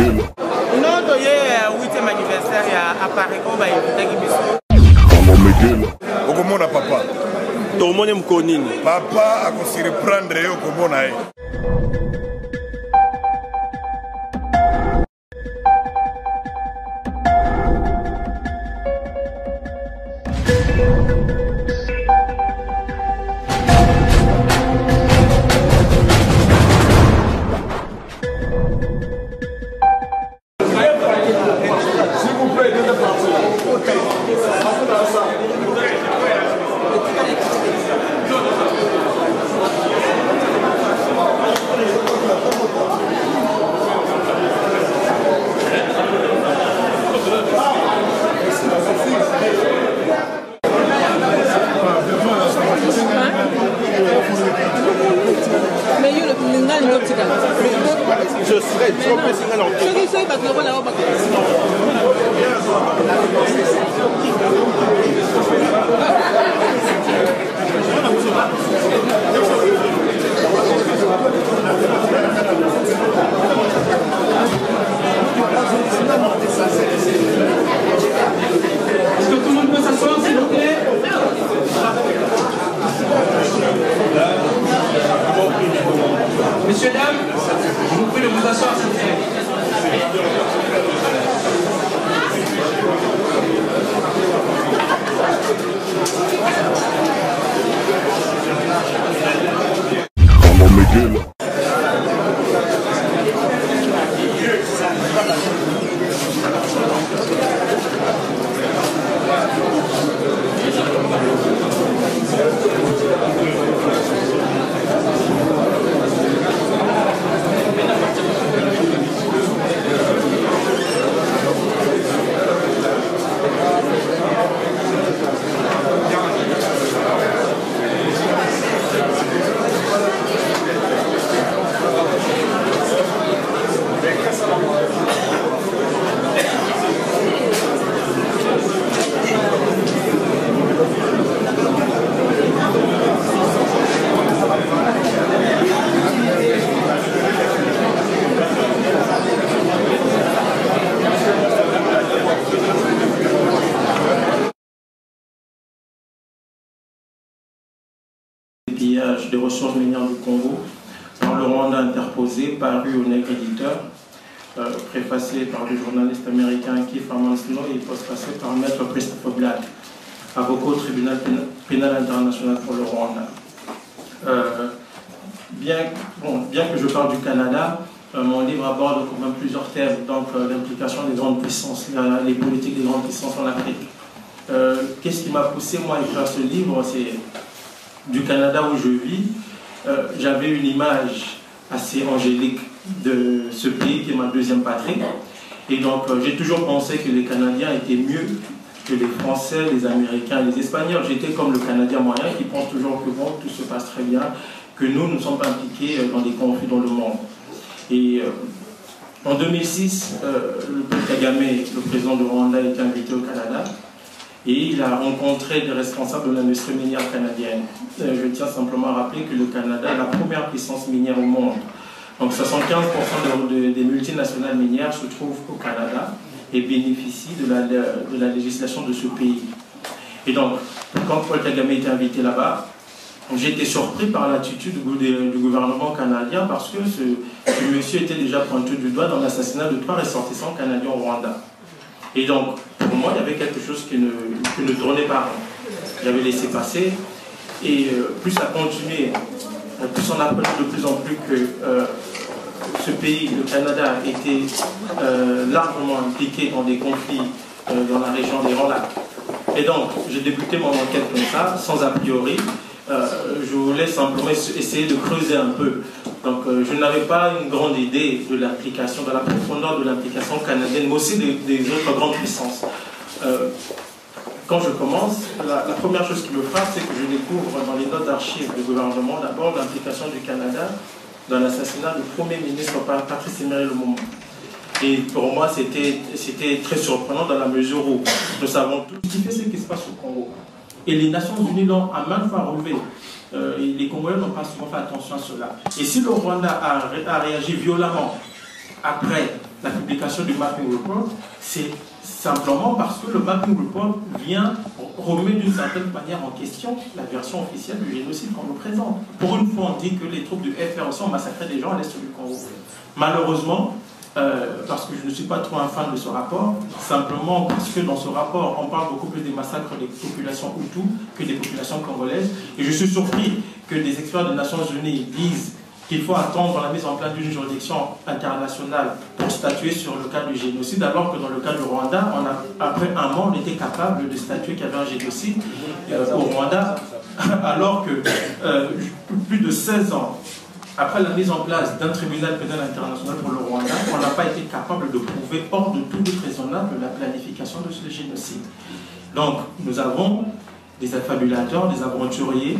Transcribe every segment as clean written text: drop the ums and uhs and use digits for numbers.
Non, il y a 8e anniversaire à Paris, on va inviter Gibiso. Au Komona papa. Tout le monde me connaît. Papa a se reprendre au Komona. Je serai trop petit dans Est-ce que tout le monde peut s'asseoir, s'il vous plaît? Messieurs, dames, je vous prie de vous asseoir, s'il vous plaît. Pillage des ressources minières du Congo par le Rwanda interposé, paru au Nègre éditeur, préfacé par le journaliste américain Keith Amansno et postfacé par Maître Christopher Black, avocat au tribunal pénal international pour le Rwanda. Bien que je parle du Canada, mon livre aborde quand même plusieurs thèmes, donc l'implication des grandes puissances, les politiques des grandes puissances en Afrique. Qu'est-ce qui m'a poussé moi à écrire ce livre? C'est du Canada où je vis. J'avais une image assez angélique de ce pays qui est ma deuxième patrie. Et donc j'ai toujours pensé que les Canadiens étaient mieux que les Français, les Américains, les Espagnols. J'étais comme le Canadien moyen qui pense toujours que bon, tout se passe très bien, que nous ne sommes pas impliqués dans des conflits dans le monde. Et en 2006, le président Kagame, le président de Rwanda, a été invité au Canada. Et il a rencontré des responsables de l'industrie minière canadienne. Je tiens simplement à rappeler que le Canada est la première puissance minière au monde. Donc 75% des multinationales minières se trouvent au Canada et bénéficient de la législation de ce pays. Et donc, quand Paul Kagame a été invité là-bas, j'ai été surpris par l'attitude du gouvernement canadien parce que ce monsieur était déjà pointé du doigt dans l'assassinat de 3 ressortissants canadiens au Rwanda. Et donc, pour moi, il y avait quelque chose qui ne tournait pas. J'avais laissé passer. Et plus ça continuait, plus on apprenait de plus en plus que ce pays, le Canada, était largement impliqué dans des conflits dans la région des Grands Lacs. Et donc, j'ai débuté mon enquête comme ça, sans a priori. Je voulais simplement essayer de creuser un peu. Donc je n'avais pas une grande idée de l'application, de la profondeur de l'application canadienne, mais aussi des autres grandes puissances. Quand je commence, la première chose qui me frappe, c'est que je découvre dans les notes d'archives du gouvernement d'abord l'implication du Canada dans l'assassinat du Premier ministre Patrice Emery Lumumba. Et pour moi, c'était très surprenant dans la mesure où nous savons tout ce qui se passe au Congo. Et les Nations Unies l'ont à maintes fois relevé. Et les Congolais n'ont pas souvent fait attention à cela. Et si le Rwanda a réagi violemment après la publication du Mapping Report, c'est simplement parce que le Mapping Report vient remettre d'une certaine manière en question la version officielle du génocide qu'on nous présente. Pour une fois, on dit que les troupes du FROC ont massacré des gens à l'est du Congo. Malheureusement, parce que je ne suis pas trop un fan de ce rapport, simplement parce que dans ce rapport, on parle beaucoup plus des massacres des populations Hutus que des populations congolaises. Et je suis surpris que des experts des Nations Unies disent qu'il faut attendre la mise en place d'une juridiction internationale pour statuer sur le cas du génocide, alors que dans le cas du Rwanda, après un mois, on était capable de statuer qu'il y avait un génocide au Rwanda, alors que plus de 16 ans après la mise en place d'un tribunal pénal international pour le Rwanda, on n'a pas été capable de prouver hors de tout doute raisonnable la planification de ce génocide. Donc, nous avons des affabulateurs, des aventuriers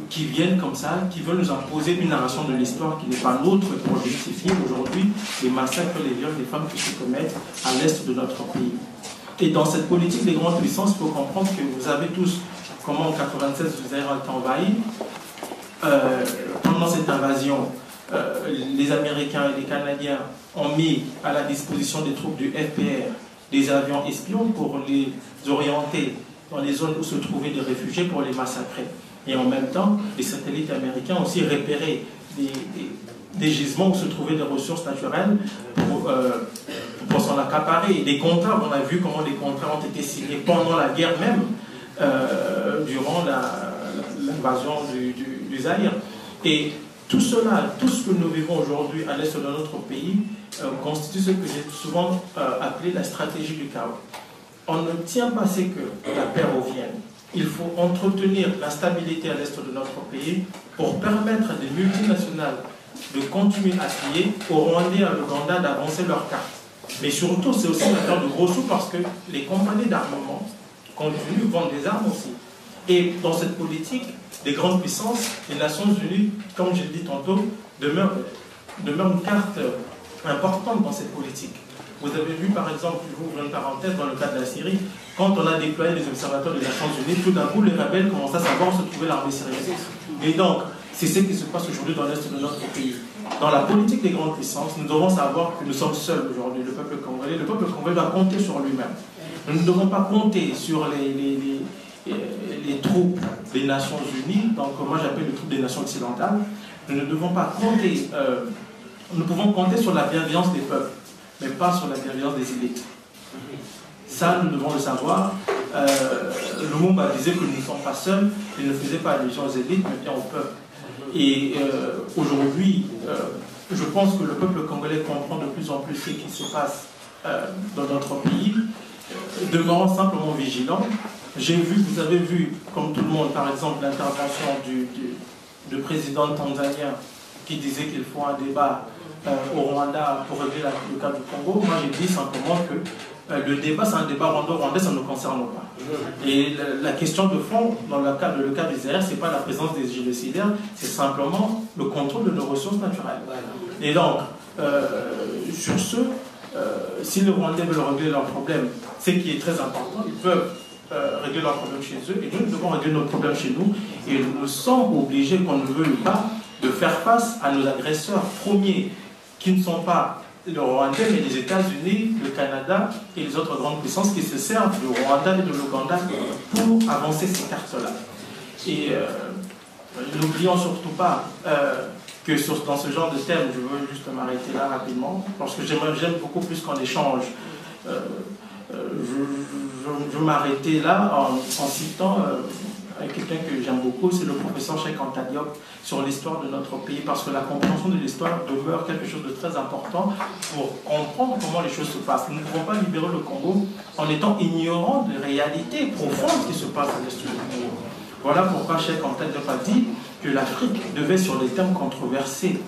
qui viennent comme ça, qui veulent nous imposer une narration de l'histoire qui n'est pas nôtre pour justifier aujourd'hui les massacres, les viols des femmes qui se commettent à l'est de notre pays. Et dans cette politique des grandes puissances, il faut comprendre que vous savez tous comment en 1996 le Zaïre a été envahi. Pendant cette invasion, les Américains et les Canadiens ont mis à la disposition des troupes du FPR des avions espions pour les orienter dans les zones où se trouvaient des réfugiés pour les massacrer. Et en même temps, les satellites américains ont aussi repéré des gisements où se trouvaient des ressources naturelles pour s'en accaparer. Des contrats, on a vu comment les contrats ont été signés pendant la guerre même, durant l'invasion du Zaïre. Et tout cela, tout ce que nous vivons aujourd'hui à l'est de notre pays, constitue ce que j'ai souvent appelé la stratégie du chaos. On ne tient pas ce que la paix revienne. Il faut entretenir la stabilité à l'est de notre pays pour permettre à des multinationales de continuer à piller, aux Rwandais et à l'Ouganda d'avancer leurs cartes. Mais surtout, c'est aussi une affaire de gros sous parce que les compagnies d'armement continuent, vendent des armes aussi. Et dans cette politique, les grandes puissances, les Nations Unies, comme je l'ai dit tantôt, demeurent une carte importante dans cette politique. Vous avez vu par exemple, je vous ouvre une parenthèse, dans le cas de la Syrie, quand on a déployé les observateurs des Nations Unies, tout d'un coup les rebelles commencent à savoir où se trouvait l'armée syrienne. Et donc, c'est ce qui se passe aujourd'hui dans l'est de notre pays. Dans la politique des grandes puissances, nous devons savoir que nous sommes seuls aujourd'hui, le peuple congolais. Le peuple congolais doit compter sur lui-même. Nous ne devons pas compter sur les troupes des Nations Unies, donc moi j'appelle les troupes des Nations occidentales. Nous ne devons pas compter, nous pouvons compter sur la bienveillance des peuples, mais pas sur la bienveillance des élites. Ça, nous devons le savoir. Lumumba disait que nous ne sommes pas seuls, il ne faisait pas allusion aux élites, mais bien au peuple. Et aujourd'hui, je pense que le peuple congolais comprend de plus en plus ce qui se passe dans notre pays, demeurant simplement vigilant. J'ai vu, vous avez vu, comme tout le monde, par exemple, l'intervention du président tanzanien qui disait qu'il faut un débat au Rwanda pour régler le cas du Congo. Moi, j'ai dit simplement que le débat, c'est un débat rwandais, ça ne nous concerne pas. Et la question de fond, dans le cas du Zaïre, ce n'est pas la présence des génocidaires, c'est simplement le contrôle de nos ressources naturelles. Et donc, sur ce, si les Rwandais veulent régler leurs problèmes, ce qui est très important, ils peuvent régler leurs problèmes chez eux, et nous devons régler nos problèmes chez nous, et nous nous sommes obligés, qu'on ne veuille pas, de faire face à nos agresseurs premiers, qui ne sont pas le Rwandais, mais les États-Unis, le Canada et les autres grandes puissances qui se servent du Rwanda et de l'Ouganda pour avancer ces cartes-là. Et n'oublions surtout pas que dans ce genre de thème, je veux juste m'arrêter là rapidement, parce que j'aime beaucoup plus qu'on échange. Je veux m'arrêter là en citant quelqu'un que j'aime beaucoup, c'est le professeur Cheikh Anta Diop, sur l'histoire de notre pays, parce que la compréhension de l'histoire demeure quelque chose de très important pour comprendre comment les choses se passent. Nous ne pouvons pas libérer le Congo en étant ignorants des réalités profondes qui se passent à l'est du Congo. Voilà pourquoi Cheikh Anta Diop a dit que l'Afrique devait, sur les thèmes controversés,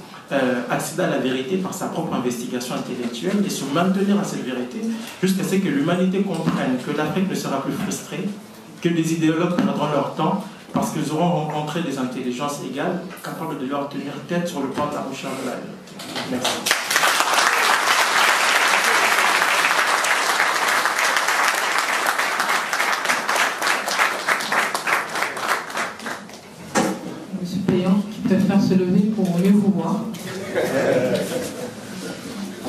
accéder à la vérité par sa propre investigation intellectuelle et se maintenir à cette vérité jusqu'à ce que l'humanité comprenne que l'Afrique ne sera plus frustrée, que des idéologues prendront leur temps parce qu'ils auront rencontré des intelligences égales capables de leur tenir tête sur le plan de la recherche de la vérité. Merci. Monsieur Payan, qui préfère se lever pour mieux vous voir.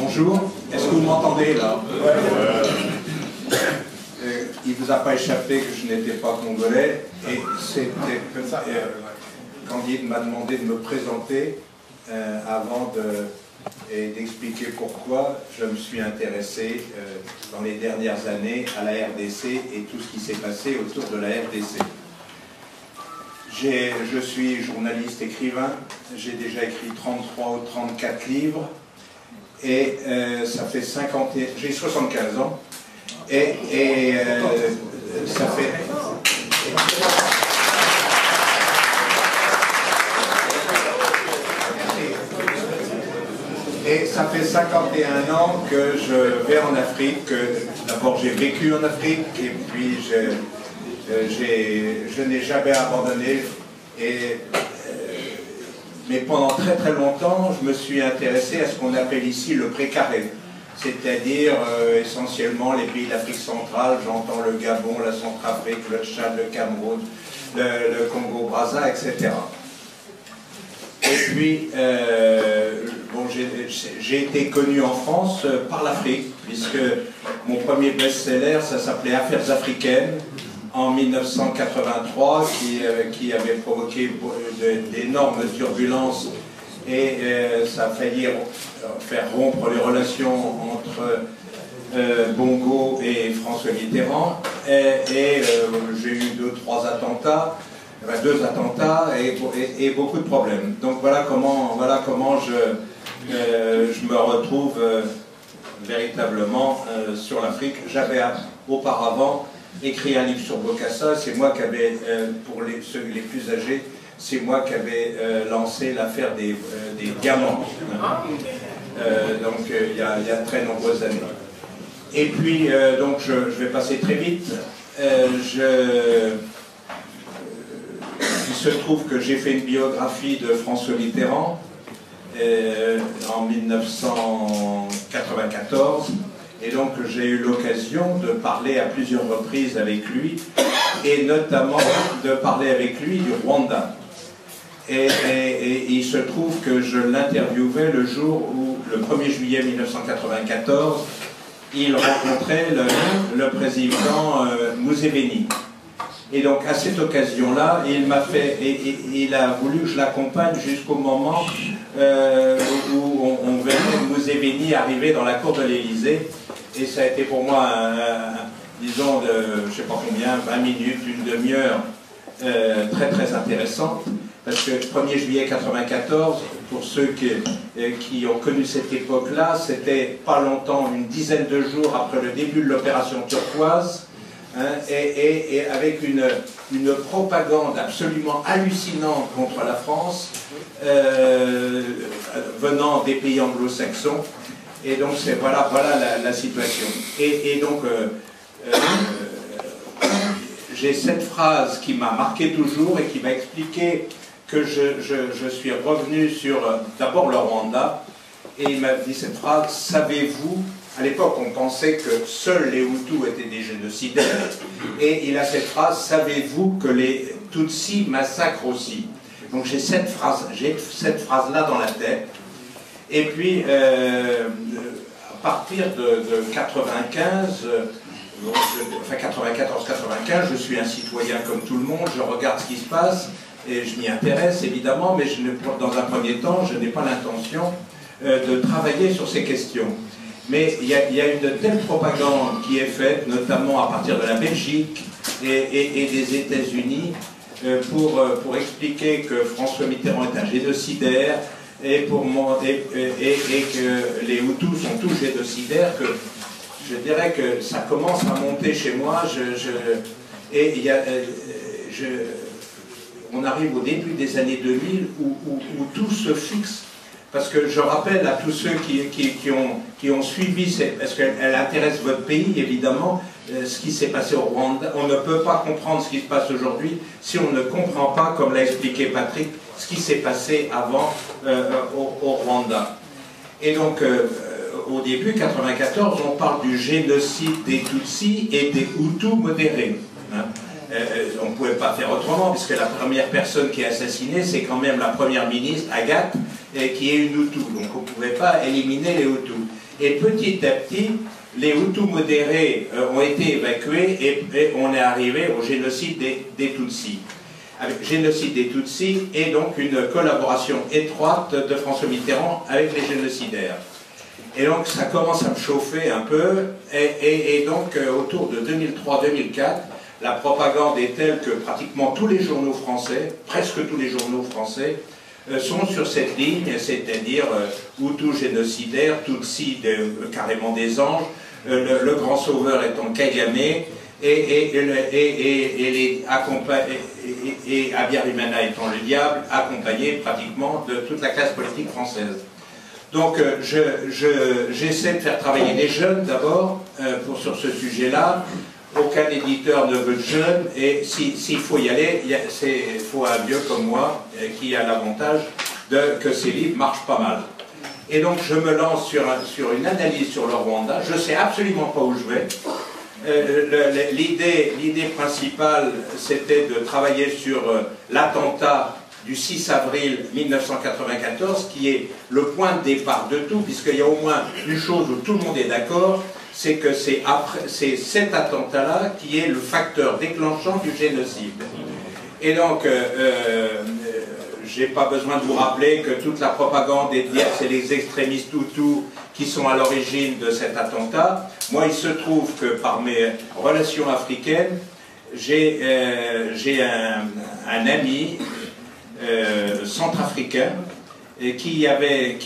Bonjour, est-ce que vous m'entendez là? Il ne vous a pas échappé que je n'étais pas congolais, et c'était Candide m'a demandé de me présenter avant d'expliquer pourquoi je me suis intéressé dans les dernières années à la RDC et tout ce qui s'est passé autour de la RDC. Je suis journaliste écrivain, j'ai déjà écrit 33 ou 34 livres, et ça fait 50 ans, j'ai 75 ans, et ça fait... Et ça fait 51 ans que je vais en Afrique. D'abord, j'ai vécu en Afrique, et puis je n'ai jamais abandonné. Mais pendant très très longtemps, je me suis intéressé à ce qu'on appelle ici le précaré, c'est-à-dire essentiellement les pays d'Afrique centrale. J'entends le Gabon, la Centrafrique, le Tchad, le Cameroun, le Congo-Brazza, etc. Et puis, bon, j'ai été connu en France par l'Afrique, puisque mon premier best-seller, ça s'appelait Affaires africaines, en 1983, qui avait provoqué d'énormes turbulences, et ça a failli faire rompre les relations entre Bongo et François Mitterrand, et j'ai eu deux attentats et beaucoup de problèmes. Donc voilà comment je me retrouve véritablement sur l'Afrique. J'avais auparavant écrit un livre sur Bokassa. C'est moi qui avais, pour ceux les plus âgés, c'est moi qui avais lancé l'affaire des diamants. Donc il y a très nombreuses années. Et puis, donc je vais passer très vite. Il se trouve que j'ai fait une biographie de François Mitterrand en 1994, et donc j'ai eu l'occasion de parler à plusieurs reprises avec lui, et notamment de parler avec lui du Rwanda. Et il se trouve que je l'interviewais le jour où, le 1er juillet 1994, il rencontrait le président Museveni. Et donc à cette occasion-là, il a voulu que je l'accompagne jusqu'au moment où on verrait Museveni arriver dans la cour de l'Élysée. Et ça a été pour moi, disons, je ne sais pas combien, 20 minutes, une demi-heure, très très intéressante. Parce que le 1er juillet 1994, pour ceux qui ont connu cette époque-là, c'était pas longtemps, une dizaine de jours après le début de l'opération turquoise. Et avec une propagande absolument hallucinante contre la France venant des pays anglo-saxons. Et donc voilà la situation. Et donc j'ai cette phrase qui m'a marqué toujours et qui m'a expliqué que je suis revenu sur d'abord le Rwanda, et il m'a dit cette phrase: savez-vous, à l'époque on pensait que seuls les Hutus étaient des génocidaires, et il a cette phrase: savez-vous que les Tutsis massacrent aussi. Donc j'ai cette phrase-là dans la tête. Et puis à partir de 95, enfin 94-95, je suis un citoyen comme tout le monde, je regarde ce qui se passe, et je m'y intéresse évidemment, mais dans un premier temps, je n'ai pas l'intention de travailler sur ces questions. Mais il y a une telle propagande qui est faite, notamment à partir de la Belgique et des États-Unis, pour expliquer que François Mitterrand est un génocidaire, et que les Hutus sont tous génocidaires, que je dirais que ça commence à monter chez moi. On arrive au début des années 2000 où tout se fixe. Parce que je rappelle à tous ceux qui ont suivi, parce qu'elle intéresse votre pays évidemment, ce qui s'est passé au Rwanda. On ne peut pas comprendre ce qui se passe aujourd'hui si on ne comprend pas, comme l'a expliqué Patrick, ce qui s'est passé avant au Rwanda. Et donc, au début, 1994, on parle du génocide des Tutsis et des Hutus modérés. Hein. On ne pouvait pas faire autrement, puisque la première personne qui est assassinée, c'est quand même la première ministre, Agathe, qui est une Hutu. Donc on ne pouvait pas éliminer les Hutus. Et petit à petit, les Hutus modérés ont été évacués et on est arrivé au génocide des Tutsis. Avec génocide des Tutsis et donc une collaboration étroite de François Mitterrand avec les génocidaires. Et donc ça commence à me chauffer un peu, et donc autour de 2003-2004, la propagande est telle que pratiquement tous les journaux français, presque tous les journaux français, sont sur cette ligne, c'est-à-dire Hutus génocidaires, Tutsis carrément des anges, le grand sauveur étant Kagame, et Abiyarimana étant le diable, accompagné pratiquement de toute la classe politique française. Donc j'essaie de faire travailler les jeunes d'abord sur ce sujet-là. Aucun éditeur ne veut de jeunes, et s'il faut y aller, il faut un vieux comme moi qui a l'avantage que ces livres marchent pas mal. Et donc je me lance sur une analyse sur le Rwanda. Je ne sais absolument pas où je vais. L'idée principale, c'était de travailler sur l'attentat du 6 avril 1994, qui est le point de départ de tout, puisqu'il y a au moins une chose où tout le monde est d'accord, c'est que c'est cet attentat-là qui est le facteur déclenchant du génocide. Et donc, je n'ai pas besoin de vous rappeler que toute la propagande est de dire que c'est les extrémistes Hutus qui sont à l'origine de cet attentat. Moi, il se trouve que par mes relations africaines, j'ai un ami centrafricain qui avait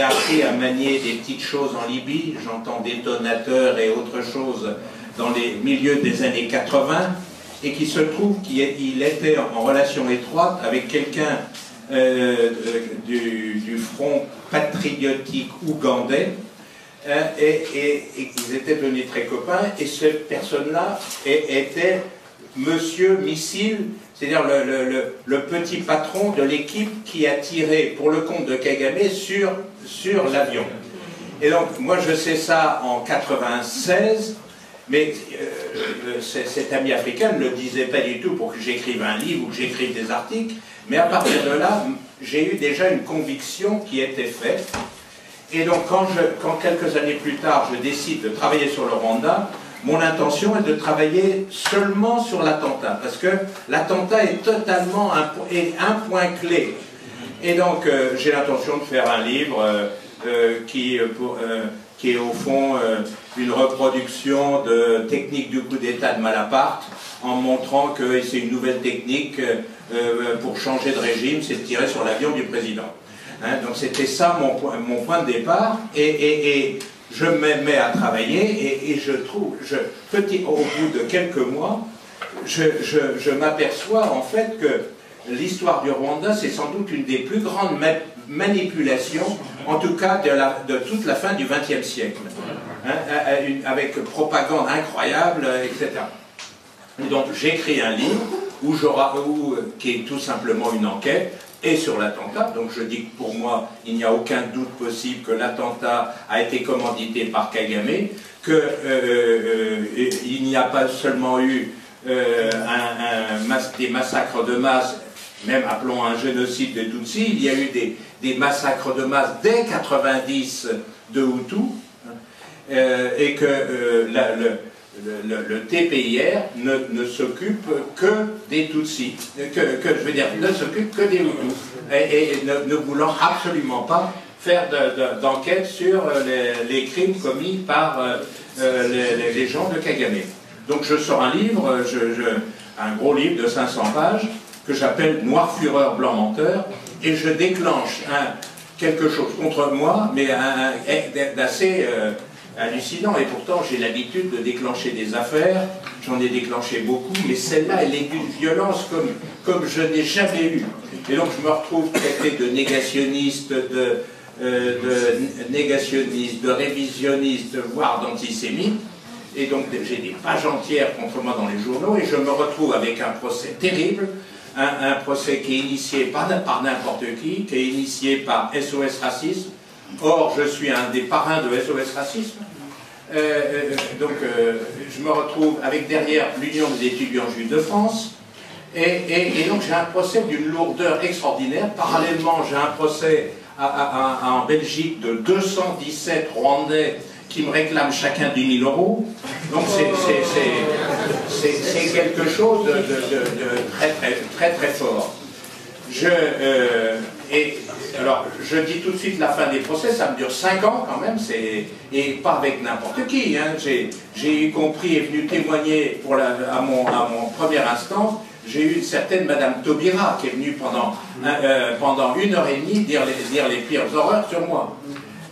appris à manier des petites choses en Libye, j'entends détonateurs et autres choses dans les milieux des années 80, et qui se trouve qu'il était en relation étroite avec quelqu'un du front patriotique ougandais, et ils étaient devenus très copains, et cette personne-là était Monsieur Missile, c'est-à-dire le petit patron de l'équipe qui a tiré pour le compte de Kagame sur l'avion. Et donc, moi je sais ça en 96, mais cet ami africain ne le disait pas du tout pour que j'écrive un livre ou que j'écrive des articles, mais à partir de là, j'ai eu déjà une conviction qui était faite. Et donc, quand quelques années plus tard, je décide de travailler sur le Rwanda, mon intention est de travailler seulement sur l'attentat, parce que l'attentat est totalement un point clé. Et donc, j'ai l'intention de faire un livre qui est au fond une reproduction de technique du coup d'État de Malaparte, en montrant que c'est une nouvelle technique pour changer de régime, c'est de tirer sur l'avion du président. Hein, donc c'était ça mon point de départ, et je me mets à travailler, et je trouve, au bout de quelques mois, je m'aperçois en fait que l'histoire du Rwanda, c'est sans doute une des plus grandes manipulations, en tout cas de toute la fin du XXe siècle, hein, avec propagande incroyable, etc. Et donc j'écris un livre qui est tout simplement une enquête, et sur l'attentat. Donc je dis que pour moi, il n'y a aucun doute possible que l'attentat a été commandité par Kagame, qu'il n'y a pas seulement eu des massacres de masse, même appelons un génocide de Tutsis, il y a eu des massacres de masse dès 90 de Hutus, et que le TPIR ne s'occupe que des Tutsis, ne s'occupe que des Hutus, et ne voulant absolument pas faire d'enquête sur les crimes commis par les gens de Kagame. Donc je sors un livre, un gros livre de 500 pages, que j'appelle Noir Fureur, Blanc Menteur, et je déclenche quelque chose contre moi, mais d'assez hallucinant, et pourtant j'ai l'habitude de déclencher des affaires, j'en ai déclenché beaucoup, mais celle-là elle est d'une violence comme je n'ai jamais eu. Et donc je me retrouve traité de négationniste, de révisionniste, voire d'antisémite, et donc j'ai des pages entières contre moi dans les journaux, et je me retrouve avec un procès terrible, un procès qui est initié par n'importe qui est initié par SOS Racisme. Or, je suis un des parrains de SOS Racisme. Donc, je me retrouve avec derrière l'Union des étudiants juifs de France. Et donc, j'ai un procès d'une lourdeur extraordinaire. Parallèlement, j'ai un procès en Belgique de 217 Rwandais qui me réclament chacun 10 000 euros. Donc c'est quelque chose de très fort. Alors, je dis tout de suite la fin des procès, ça me dure 5 ans quand même, et pas avec n'importe qui. Hein. J'ai compris et venu témoigner à mon première instance. J'ai eu une certaine Madame Taubira qui est venue pendant 1h30 dire les pires horreurs sur moi.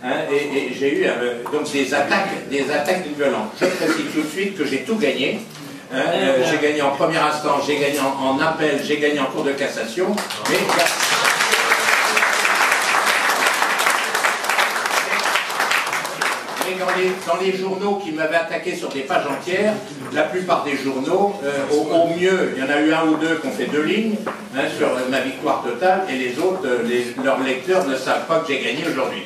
Hein, et j'ai eu donc des attaques violentes. Je précise tout de suite que j'ai tout gagné. Hein, j'ai gagné en première instance, j'ai gagné en appel, j'ai gagné en cour de cassation. Mais dans les journaux qui m'avaient attaqué sur des pages entières, la plupart des journaux, au mieux, il y en a eu 1 ou 2 qui ont fait 2 lignes hein, sur ma victoire totale, et les autres, leurs lecteurs ne savent pas que j'ai gagné aujourd'hui.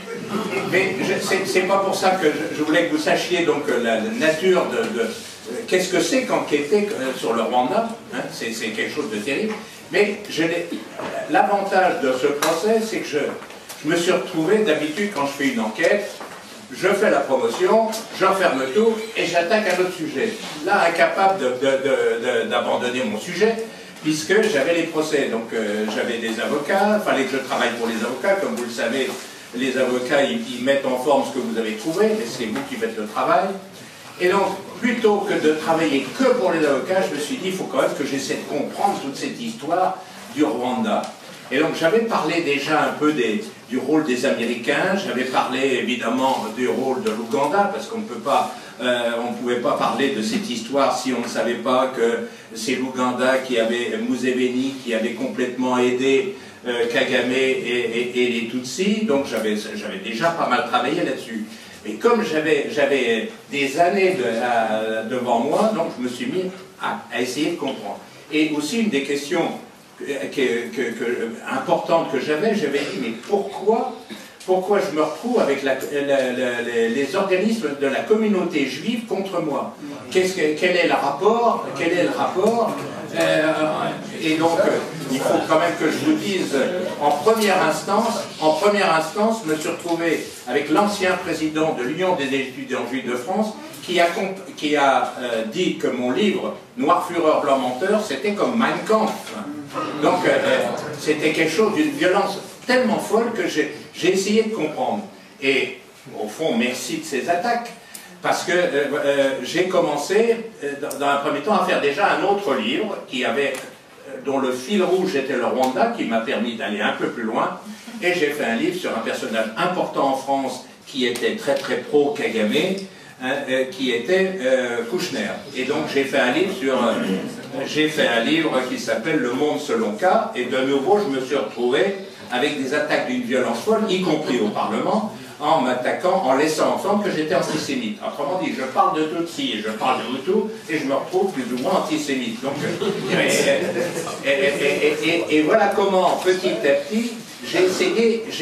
Mais c'est pas pour ça que je voulais que vous sachiez donc la nature de qu'est-ce que c'est qu'enquêter sur le Rwanda, hein, c'est quelque chose de terrible. Mais l'avantage de ce procès, c'est que je me suis retrouvé, d'habitude quand je fais une enquête, je fais la promotion, j'enferme tout et j'attaque un autre sujet. Là, incapable d'abandonner mon sujet, puisque j'avais les procès. Donc j'avais des avocats, il fallait que je travaille pour les avocats. Comme vous le savez, les avocats, ils mettent en forme ce que vous avez trouvé, mais c'est vous qui faites le travail. Et donc, plutôt que de travailler que pour les avocats, je me suis dit, il faut quand même que j'essaie de comprendre toute cette histoire du Rwanda. Et donc j'avais parlé déjà un peu du rôle des Américains, j'avais parlé évidemment du rôle de l'Ouganda, parce qu'on ne pouvait pas parler de cette histoire si on ne savait pas que c'est l'Ouganda qui avait, Museveni, qui avait complètement aidé Kagame et les Tutsis, donc j'avais déjà pas mal travaillé là-dessus. Mais comme j'avais des années devant moi, donc je me suis mis à essayer de comprendre. Et aussi une des questions importante que j'avais dit, mais pourquoi je me retrouve avec les organismes de la communauté juive contre moi? Quel est le rapport? Et donc, il faut quand même que je vous dise, en première instance, je me suis retrouvé avec l'ancien président de l'Union des étudiants juifs de France, qui a dit que mon livre, Noir Fureur, Blanc Menteur, c'était comme Mein Kampf. Donc, c'était quelque chose d'une violence tellement folle que j'ai essayé de comprendre. Et, au fond, merci de ces attaques, parce que j'ai commencé, dans un premier temps, à faire déjà un autre livre, dont le fil rouge était le Rwanda, qui m'a permis d'aller un peu plus loin, et j'ai fait un livre sur un personnage important en France, qui était très très pro-Kagame, hein, qui était Kouchner. Et donc j'ai fait un livre qui s'appelle Le Monde selon K, et de nouveau je me suis retrouvé avec des attaques d'une violence folle, y compris au Parlement, en m'attaquant, en laissant entendre que j'étais antisémite. Autrement dit, je parle de Tutsi et je parle de Hutu, et je me retrouve plus ou moins antisémite. Donc, et voilà comment, petit à petit, j'ai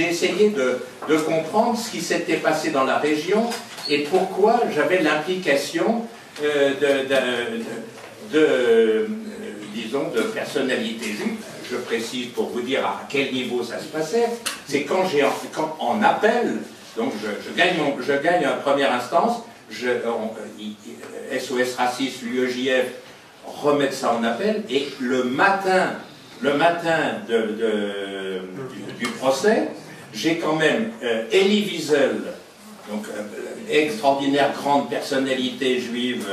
essayé de comprendre ce qui s'était passé dans la région et pourquoi j'avais l'implication disons, de personnalités juives. Je précise pour vous dire à quel niveau ça se passait. C'est quand en appel, donc je gagne en première instance, SOS Racisme, l'UEJF remettent ça en appel, et le matin du procès, j'ai quand même Elie Wiesel, donc extraordinaire grande personnalité juive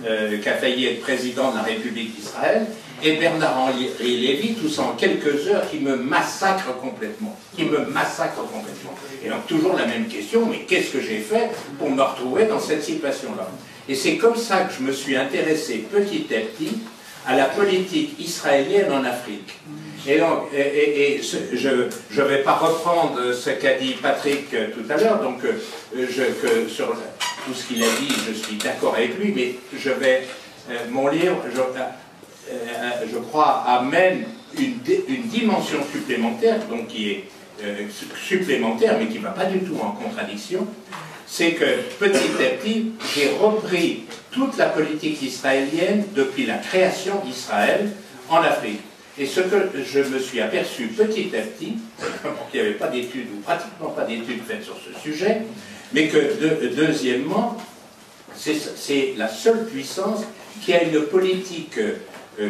qui a failli être président de la République d'Israël, et Bernard-Henri Lévy, tous en quelques heures, qui me massacrent complètement. Et donc toujours la même question, mais qu'est-ce que j'ai fait pour me retrouver dans cette situation-là? Et c'est comme ça que je me suis intéressé petit à petit à la politique israélienne en Afrique. Et donc, je ne vais pas reprendre ce qu'a dit Patrick tout à l'heure, donc sur tout ce qu'il a dit, je suis d'accord avec lui, mais mon livre, je crois, amène une dimension supplémentaire, donc qui est supplémentaire, mais qui ne va pas du tout en contradiction. C'est que petit à petit, j'ai repris toute la politique israélienne depuis la création d'Israël en Afrique. Et ce que je me suis aperçu petit à petit, qu'il n'y avait pas d'études, ou pratiquement pas d'études faites sur ce sujet, mais que, deuxièmement, c'est la seule puissance qui a une politique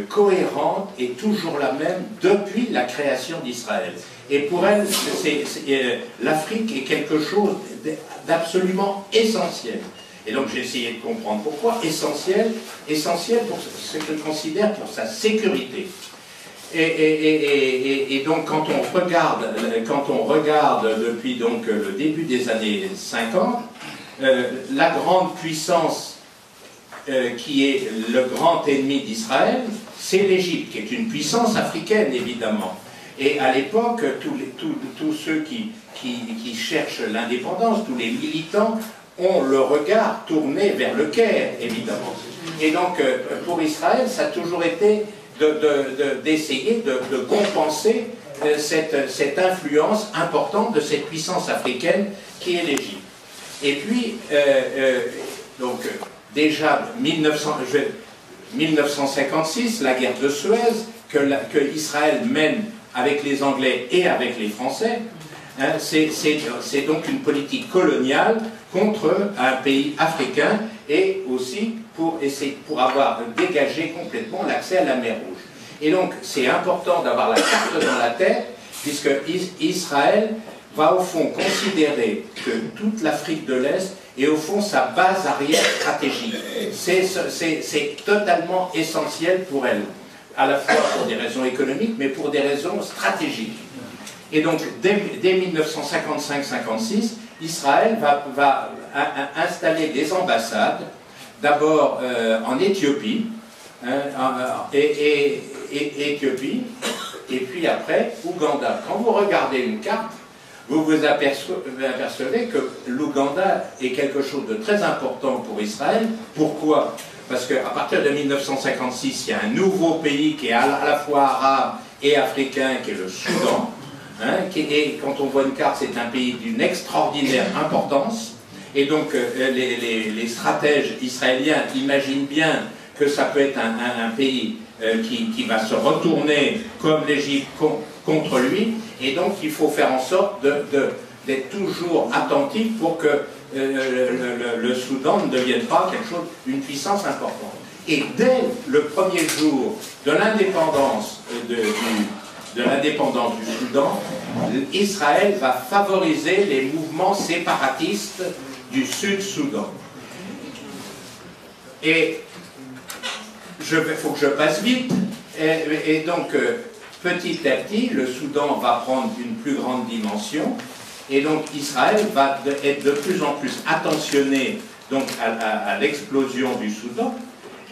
cohérente et toujours la même depuis la création d'Israël. Et pour elle, l'Afrique est quelque chose d'absolument essentiel. Et donc j'ai essayé de comprendre pourquoi. Essentiel pour ce que je considère pour sa sécurité. Et donc quand on regarde depuis donc le début des années 50, la grande puissance qui est le grand ennemi d'Israël, c'est l'Égypte, qui est une puissance africaine évidemment. Et à l'époque, tous ceux qui cherchent l'indépendance, tous les militants, ont le regard tourné vers le Caire, évidemment. Et donc, pour Israël, ça a toujours été d'essayer de compenser cette influence importante de cette puissance africaine qui est l'Égypte. Et puis, donc, déjà, 1956, la guerre de Suez, que Israël mène avec les Anglais et avec les Français, hein, c'est donc une politique coloniale contre un pays africain et aussi pour avoir dégagé complètement l'accès à la mer Rouge. Et donc c'est important d'avoir la carte dans la tête, puisque Israël va au fond considérer que toute l'Afrique de l'Est est au fond sa base arrière stratégique. C'est totalement essentiel pour elle, à la fois pour des raisons économiques, mais pour des raisons stratégiques. Et donc, dès 1955-56, Israël va installer des ambassades, d'abord en Éthiopie, Éthiopie, et puis après, Ouganda. Quand vous regardez une carte, vous vous apercevez que l'Ouganda est quelque chose de très important pour Israël. Pourquoi ? Parce qu'à partir de 1956, il y a un nouveau pays qui est à la fois arabe et africain, qui est le Soudan. Hein, et quand on voit une carte, c'est un pays d'une extraordinaire importance. Et donc, les stratèges israéliens imaginent bien que ça peut être un pays qui va se retourner, comme l'Égypte, contre lui. Et donc, il faut faire en sorte d'être toujours attentif pour que le Soudan ne devienne pas quelque chose, une puissance importante. Et dès le premier jour de l'indépendance du Soudan, Israël va favoriser les mouvements séparatistes du Sud-Soudan. Et il faut que je passe vite, et donc petit à petit, le Soudan va prendre une plus grande dimension, et donc Israël va être de plus en plus attentionné donc, à l'explosion du Soudan,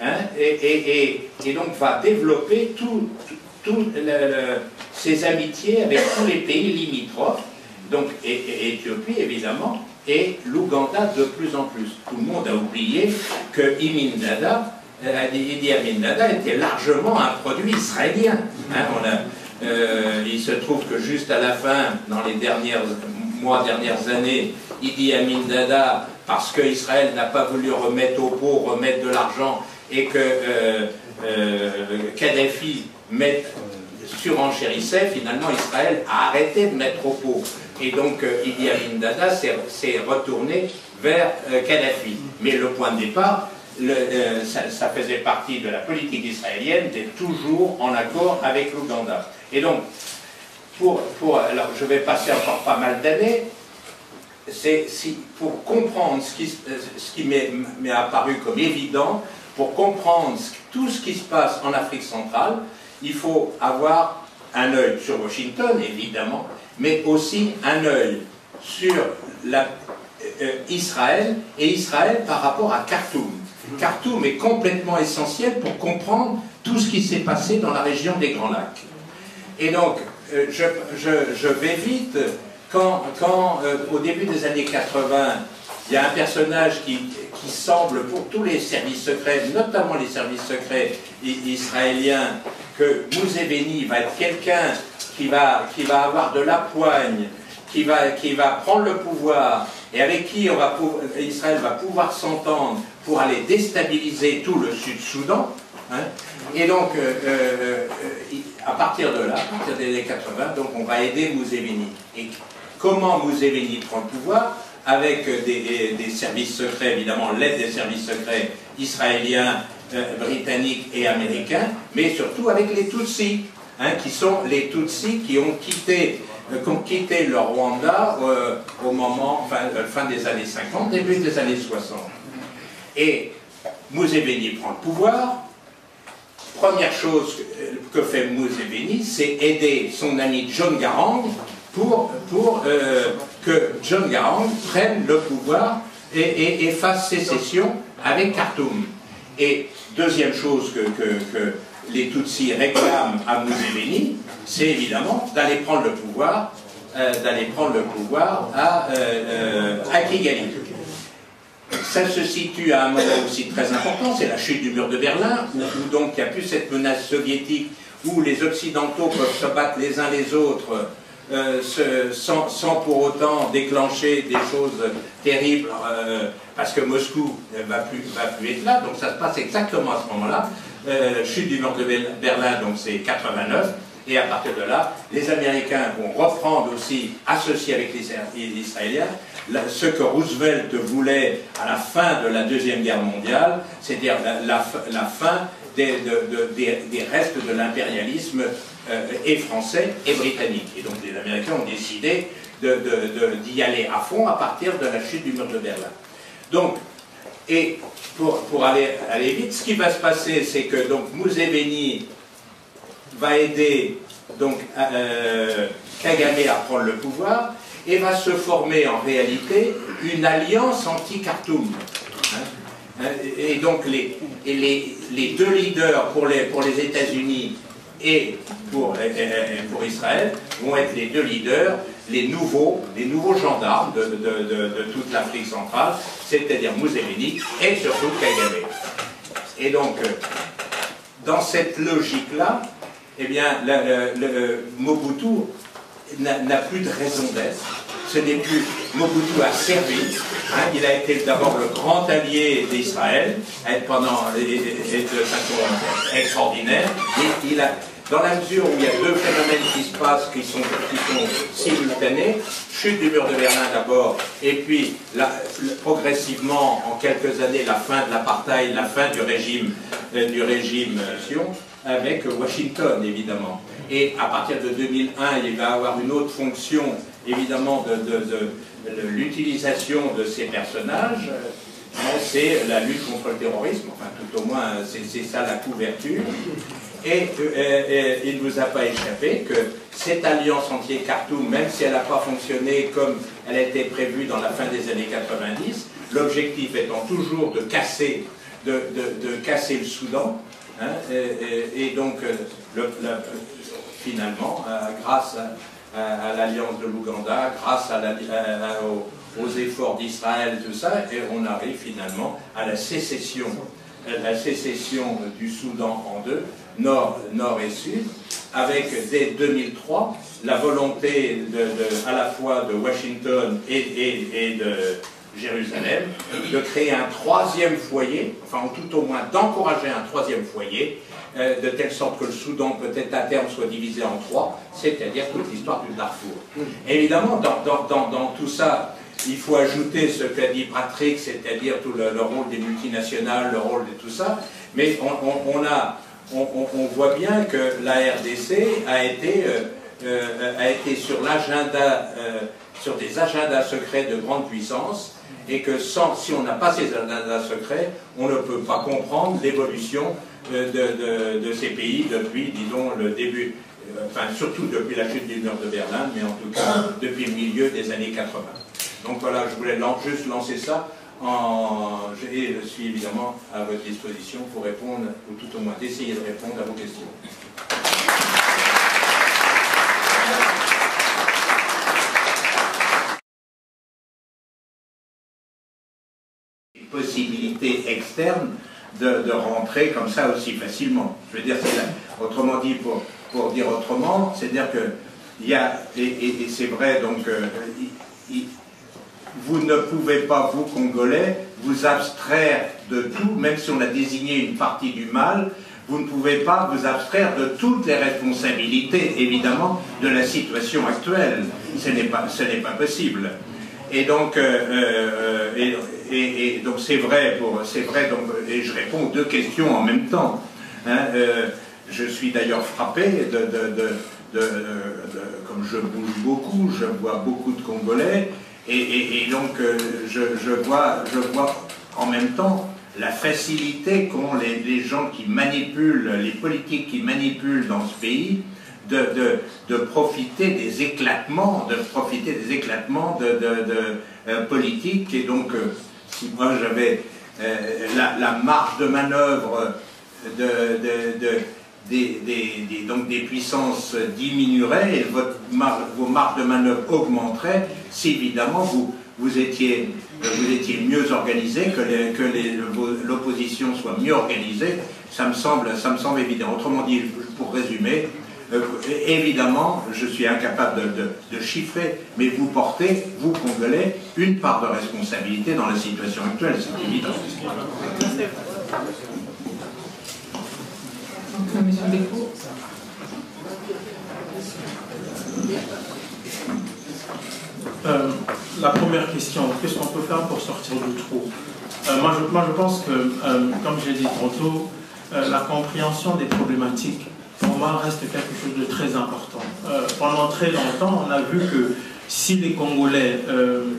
hein, et donc va développer ses amitiés avec tous les pays limitrophes, donc et Éthiopie évidemment, et l'Ouganda de plus en plus. Tout le monde a oublié que Idi Amin Dada était largement un produit israélien. Hein, il se trouve que juste à la fin, dans les dernières années, Idi Amin Dada, parce qu'Israël n'a pas voulu remettre au pot, remettre de l'argent, et que Kadhafi surenchérissait, finalement Israël a arrêté de mettre au pot. Et donc Idi Amin Dada s'est retourné vers Kadhafi. Mais le point de départ, ça faisait partie de la politique israélienne d'être toujours en accord avec l'Ouganda. Et donc, alors je vais passer encore pas mal d'années, pour comprendre ce qui m'est apparu comme évident, pour comprendre tout ce qui se passe en Afrique centrale, il faut avoir un œil sur Washington, évidemment, mais aussi un œil sur Israël, et Israël par rapport à Khartoum. Khartoum est complètement essentiel pour comprendre tout ce qui s'est passé dans la région des Grands Lacs. Et donc, je vais vite, quand au début des années 80, il y a un personnage qui semble, pour tous les services secrets, notamment les services secrets israéliens, que Museveni va être quelqu'un qui va avoir de la poigne, qui va prendre le pouvoir, et avec qui Israël va pouvoir s'entendre pour aller déstabiliser tout le Sud-Soudan, Hein. Et donc, à partir de là, à partir des années 80, donc on va aider Museveni. Et comment Museveni prend le pouvoir? Avec des services secrets, évidemment, l'aide des services secrets israéliens, britanniques et américains, mais surtout avec les Tutsis, hein, qui sont les Tutsis qui ont quitté le Rwanda au moment, fin des années 50, début des années 60. Et Museveni prend le pouvoir. Première chose que fait Museveni, c'est aider son ami John Garang pour que John Garang prenne le pouvoir et fasse sécession avec Khartoum. Et deuxième chose que les Tutsis réclament à Museveni, c'est évidemment d'aller prendre le pouvoir, à Kigali. Ça se situe à un moment aussi très important, c'est la chute du mur de Berlin, où donc il n'y a plus cette menace soviétique, où les Occidentaux peuvent se battre les uns les autres, sans pour autant déclencher des choses terribles, parce que Moscou va plus être là, donc ça se passe exactement à ce moment-là. Chute du mur de Berlin, donc c'est 89, et à partir de là, les Américains vont reprendre aussi, associés avec les Israéliens, ce que Roosevelt voulait à la fin de la Deuxième Guerre mondiale, c'est-à-dire la fin des restes de l'impérialisme et français et britannique. Et donc les Américains ont décidé d'y aller à fond à partir de la chute du mur de Berlin. Donc, et pour aller vite, ce qui va se passer, c'est que donc Museveni va aider donc Kagame à prendre le pouvoir et va se former en réalité une alliance anti-Khartoum. Et donc les deux leaders pour les États-Unis et pour Israël vont être les deux leaders, les nouveaux gendarmes de toute l'Afrique centrale, c'est-à-dire Museveni et surtout Kagame. Et donc, dans cette logique-là, eh bien, Mobutu n'a plus de raison d'être. Ce n'est plus... Mobutu a servi. Hein, il a été d'abord le grand allié d'Israël, pendant de façon extraordinaire. Et il a, dans la mesure où il y a deux phénomènes qui se passent, qui sont simultanés, chute du mur de Berlin d'abord, et puis progressivement, en quelques années, la fin de l'apartheid, la fin du régime Sion, avec Washington, évidemment. Et à partir de 2001, il va avoir une autre fonction, évidemment, de l'utilisation de ces personnages, c'est la lutte contre le terrorisme, enfin tout au moins c'est ça la couverture. Et il ne vous a pas échappé que cette alliance anti-Khartoum, même si elle n'a pas fonctionné comme elle a été prévue dans la fin des années 90, l'objectif étant toujours de casser le Soudan, hein, et donc finalement, grâce à l'alliance de l'Ouganda, grâce aux efforts d'Israël, tout ça, et on arrive finalement à la sécession du Soudan en deux, nord et sud, avec dès 2003 la volonté à la fois de Washington et de Jérusalem de créer un troisième foyer, enfin tout au moins d'encourager un troisième foyer, de telle sorte que le Soudan peut-être à terme soit divisé en trois, c'est-à-dire toute l'histoire du Darfour. Évidemment, dans tout ça, il faut ajouter ce qu'a dit Patrick, c'est-à-dire tout le rôle des multinationales, le rôle de tout ça, mais on voit bien que la RDC a été sur l'agenda, sur des agendas secrets de grande puissance, et que si on n'a pas ces agendas secrets, on ne peut pas comprendre l'évolution de ces pays depuis, disons, le début, enfin surtout depuis la chute du mur de Berlin, mais en tout cas depuis le milieu des années 80. Donc voilà, je voulais juste lancer ça, et je suis évidemment à votre disposition pour répondre, ou tout au moins d'essayer de répondre à vos questions. Possibilité externe de rentrer comme ça aussi facilement. Je veux dire, autrement dit, pour dire autrement, c'est-à-dire que il y a, et c'est vrai, donc, vous ne pouvez pas, vous, Congolais, vous abstraire de tout, même si on a désigné une partie du mal, vous ne pouvez pas vous abstraire de toutes les responsabilités, évidemment, de la situation actuelle. Ce n'est pas possible. Et donc, donc c'est vrai, donc, et je réponds aux deux questions en même temps. Hein, je suis d'ailleurs frappé comme je bouge beaucoup, je vois beaucoup de Congolais, et donc je vois en même temps la facilité qu'ont les gens qui manipulent, les politiques qui manipulent dans ce pays, de profiter des éclatements, politiques. Et donc, si moi j'avais la marge de manœuvre donc des puissances diminueraient et vos marges de manœuvre augmenteraient, si évidemment vous étiez mieux organisé, que l'opposition soit mieux organisée, ça me semble évident. Autrement dit, pour résumer, évidemment, je suis incapable de chiffrer, mais vous portez, vous Congolais, une part de responsabilité dans la situation actuelle, c'est évident. Monsieur Bécaud. La première question, qu'est-ce qu'on peut faire pour sortir du trou? Moi, je pense que, comme j'ai dit tantôt, la compréhension des problématiques, pour moi, reste quelque chose de très important. Pendant très longtemps, on a vu que si les Congolais,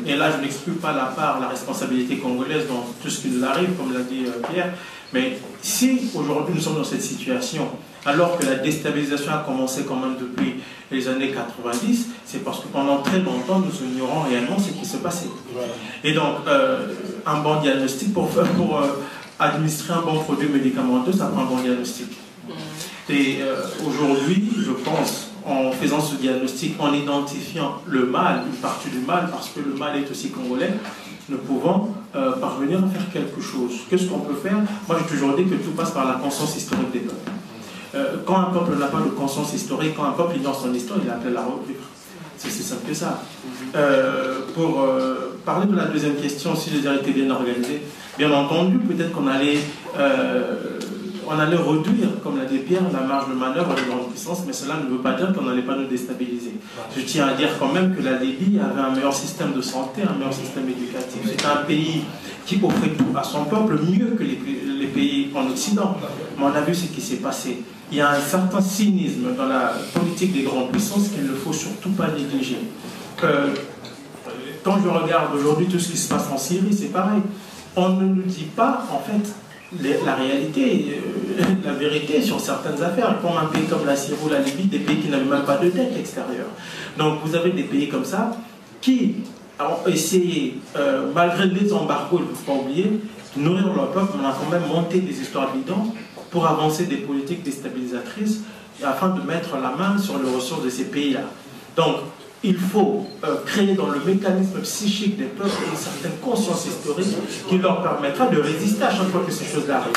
et là je n'exclus pas la responsabilité congolaise dans tout ce qui nous arrive, comme l'a dit Pierre, mais si aujourd'hui nous sommes dans cette situation, alors que la déstabilisation a commencé quand même depuis les années 90, c'est parce que pendant très longtemps nous ignorons réellement ce qui se passait. Et donc, un bon diagnostic, pour administrer un bon produit médicamenteux, ça prend un bon diagnostic. Et aujourd'hui, je pense, en faisant ce diagnostic, en identifiant le mal, une partie du mal, parce que le mal est aussi congolais, nous pouvons parvenir à faire quelque chose. Qu'est-ce qu'on peut faire? Moi, j'ai toujours dit que tout passe par la conscience historique des peuples. Quand un peuple n'a pas de conscience historique, quand un peuple ignore son histoire, il est appelé à la revivre. C'est si simple que ça. Pour parler de la deuxième question, si les été bien organisés, bien entendu, peut-être qu'on allait réduire, comme l'a dit Pierre, la marge de manœuvre des grandes puissances, mais cela ne veut pas dire qu'on n'allait pas nous déstabiliser. Je tiens à dire quand même que la Libye avait un meilleur système de santé, un meilleur système éducatif. C'est un pays qui offrait tout à son peuple, mieux que les pays en Occident. Mais on a vu ce qui s'est passé. Il y a un certain cynisme dans la politique des grandes puissances qu'il ne faut surtout pas négliger. Quand je regarde aujourd'hui tout ce qui se passe en Syrie, c'est pareil. On ne nous dit pas, en fait, la réalité, la vérité sur certaines affaires, comme un pays comme la Syrie ou la Libye, des pays qui n'avaient même pas de dette extérieure. Donc vous avez des pays comme ça qui ont essayé, malgré les embargos, il ne faut pas oublier, de nourrir leur peuple, on a quand même monté des histoires bidons pour avancer des politiques déstabilisatrices afin de mettre la main sur les ressources de ces pays-là. Donc, il faut créer dans le mécanisme psychique des peuples une certaine conscience historique qui leur permettra de résister à chaque fois que ces choses-là arrivent.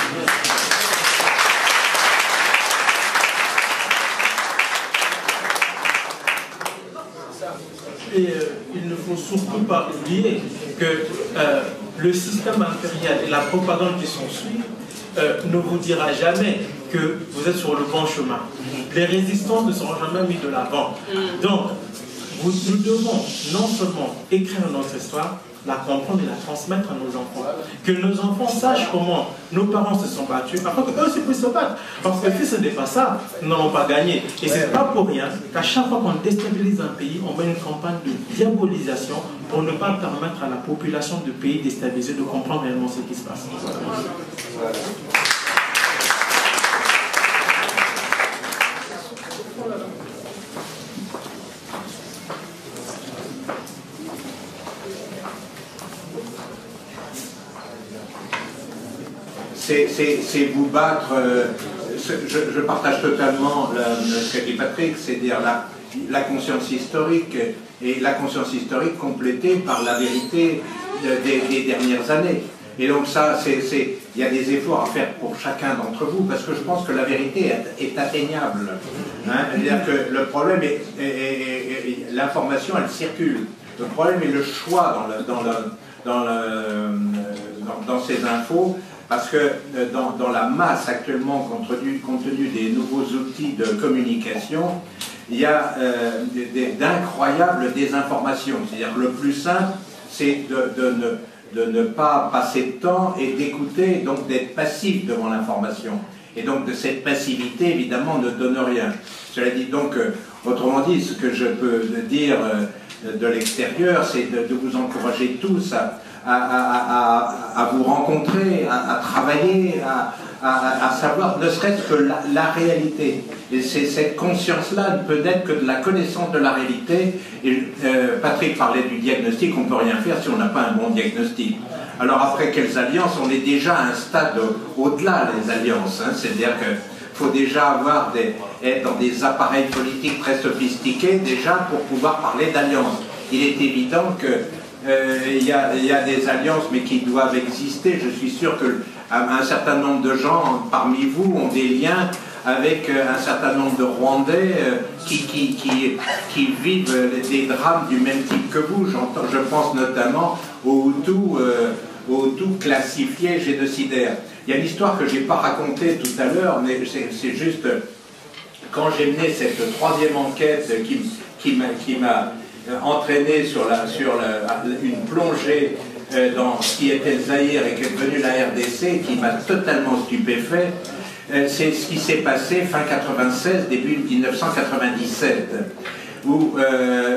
Et il ne faut surtout pas oublier que le système impérial et la propagande qui s'ensuit ne vous dira jamais que vous êtes sur le bon chemin. Les résistances ne seront jamais mises de l'avant. Donc, nous devons non seulement écrire notre histoire, la comprendre et la transmettre à nos enfants. Que nos enfants sachent comment nos parents se sont battus, afin qu'eux aussi puissent se battre. Parce que si ce n'est pas ça, nous n'allons pas gagner. Et ce n'est pas pour rien qu'à chaque fois qu'on déstabilise un pays, on met une campagne de diabolisation pour ne pas permettre à la population de pays déstabilisés de comprendre réellement ce qui se passe. C'est vous battre, je partage totalement ce qu'a dit Patrick, c'est-à-dire la conscience historique, et la conscience historique complétée par la vérité des dernières années. Et donc ça, il y a des efforts à faire pour chacun d'entre vous, parce que je pense que la vérité est atteignable. Hein? C'est-à-dire que le problème est l'information, elle circule. Le problème est le choix dans ces infos. parce que dans la masse actuellement, compte tenu des nouveaux outils de communication, il y a d'incroyables désinformations. C'est-à-dire que le plus simple, c'est de ne pas passer de temps et d'écouter, donc d'être passif devant l'information. Et donc de cette passivité, évidemment, ne donne rien. Cela dit donc, autrement dit, ce que je peux dire de l'extérieur, c'est de vous encourager tous à vous rencontrer, à travailler, à savoir, ne serait-ce que la réalité. Et cette conscience-là ne peut naître que de la connaissance de la réalité. Et Patrick parlait du diagnostic, on ne peut rien faire si on n'a pas un bon diagnostic. Alors après, quelles alliances? On est déjà à un stade au-delà des alliances. Hein. C'est-à-dire qu'il faut déjà être dans des appareils politiques très sophistiqués, déjà pour pouvoir parler d'alliances. Il est évident qu'il y a des alliances, mais qui doivent exister. Je suis sûr qu'un certain nombre de gens parmi vous ont des liens avec un certain nombre de Rwandais qui vivent des drames du même type que vous. Je pense notamment aux Hutus classifiés génocidaires. Il y a une histoire que je n'ai pas racontée tout à l'heure, mais c'est juste quand j'ai mené cette troisième enquête qui m'a entraîné sur une plongée dans ce qui était le Zaïre et qui est devenu la RDC, qui m'a totalement stupéfait. C'est ce qui s'est passé fin 96, début 1997.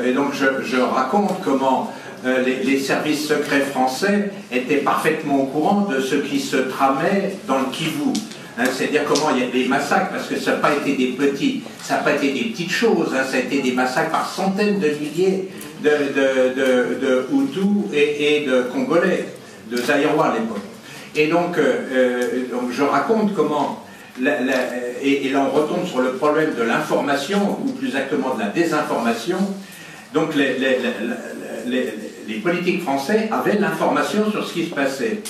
Et donc je raconte comment les services secrets français étaient parfaitement au courant de ce qui se tramait dans le Kivu. Hein, c'est-à-dire comment il y a des massacres, parce que ça n'a pas été des petites choses, hein, ça a été des massacres par centaines de milliers de Hutus et de Congolais, de Zaïrois à l'époque. Et donc je raconte comment, et là on retombe sur le problème de l'information, ou plus exactement de la désinformation. Donc les politiques français avaient l'information sur ce qui se passait.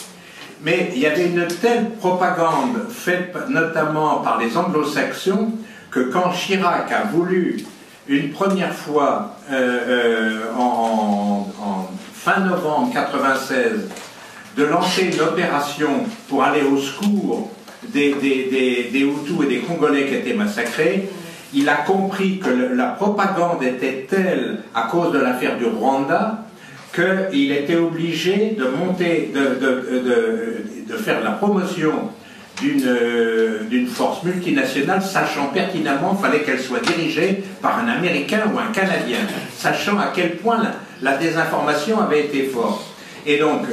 Mais il y avait une telle propagande faite notamment par les anglo-saxons que quand Chirac a voulu une première fois en fin novembre 1996 de lancer une opération pour aller au secours des Hutus et des Congolais qui étaient massacrés, il a compris que la propagande était telle à cause de l'affaire du Rwanda qu'il était obligé de monter, de faire la promotion d'une force multinationale, sachant pertinemment qu'il fallait qu'elle soit dirigée par un Américain ou un Canadien, sachant à quel point la désinformation avait été forte. Et donc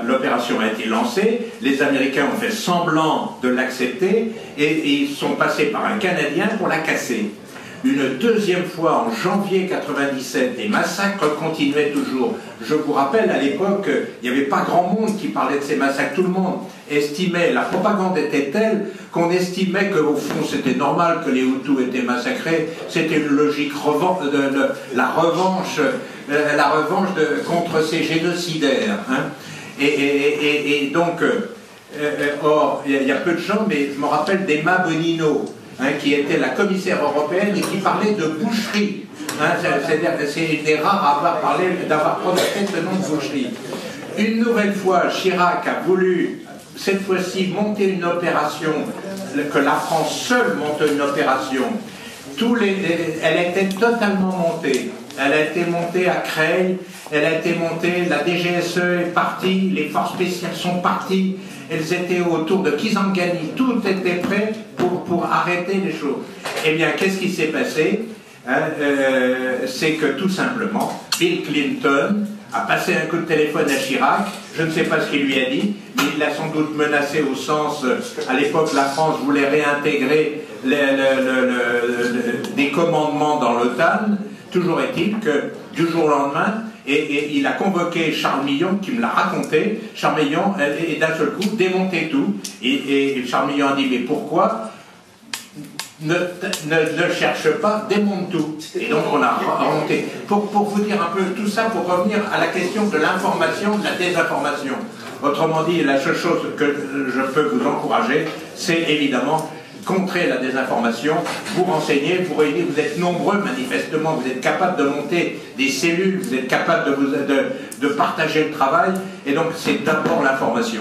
l'opération a été lancée, les Américains ont fait semblant de l'accepter et ils sont passés par un Canadien pour la casser. Une deuxième fois, en janvier 1997, les massacres continuaient toujours. Je vous rappelle, à l'époque, il n'y avait pas grand monde qui parlait de ces massacres. Tout le monde estimait, la propagande était telle qu'on estimait qu'au fond, c'était normal que les Hutus étaient massacrés. C'était une logique la revanche contre ces génocidaires. Hein. Et donc, or, il y a peu de gens, mais je me rappelle d'Emma Bonino, hein, qui était la commissaire européenne et qui parlait de boucherie. Hein, c'est-à-dire que c'est une des rares à d'avoir prononcé ce nom de boucherie. Une nouvelle fois, Chirac a voulu, cette fois-ci, monter une opération, que la France seule monte une opération. Elle était totalement montée. Elle a été montée à Creil, elle a été montée, la DGSE est partie, les forces spéciales sont parties, elles étaient autour de Kisangani, tout était prêt pour arrêter les choses. Eh bien, qu'est-ce qui s'est passé, hein, c'est que tout simplement, Bill Clinton a passé un coup de téléphone à Chirac, je ne sais pas ce qu'il lui a dit, mais il l'a sans doute menacé au sens, à l'époque la France voulait réintégrer des commandements dans l'OTAN. Toujours est-il que du jour au lendemain, et il a convoqué Charles Millon, qui me l'a raconté, Charles Millon, et d'un seul coup, démonté tout. Et Charles Millon a dit, mais pourquoi ne cherche pas, démonte tout. Et donc on a remonté. Pour vous dire un peu tout ça, pour revenir à la question de l'information, de la désinformation. Autrement dit, la seule chose que je peux vous encourager, c'est évidemment contrer la désinformation, vous renseigner, vous réunir, vous êtes nombreux manifestement, vous êtes capables de monter des cellules, vous êtes capables de partager le travail, et donc c'est d'abord l'information.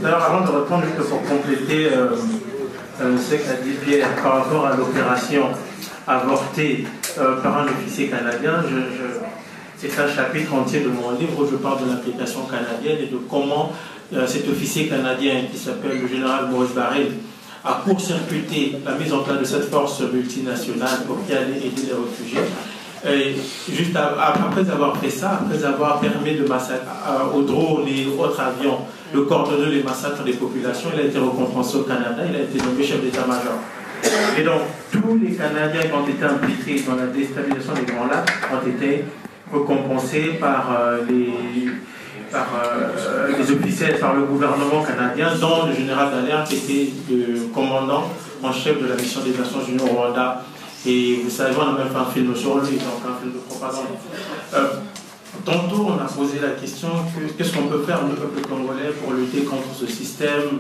D'ailleurs, avant de répondre, juste pour compléter ce qu'a dit Pierre par rapport à l'opération avortée par un officier canadien, c'est un chapitre entier de mon livre où je parle de l'application canadienne et de comment cet officier canadien qui s'appelle le général Maurice Barrel a court-circuité la mise en place de cette force multinationale pour qui allait aider les réfugiés. Et juste après avoir fait ça, après avoir permis de massacrer aux drones et autres avions de coordonner les massacres des populations, il a été récompensé au Canada, il a été nommé chef d'état-major. Et donc, tous les Canadiens qui ont été impliqués dans la déstabilisation des Grands Lacs ont été récompensés par les officiels, par le gouvernement canadien, dont le général Dallaire qui était le commandant en chef de la mission des Nations Unies au Rwanda. Et vous savez, on a même fait un film sur lui, donc un film de propagande. Tantôt, on a posé la question qu'est-ce qu'on peut faire, le peuple congolais, pour lutter contre ce système.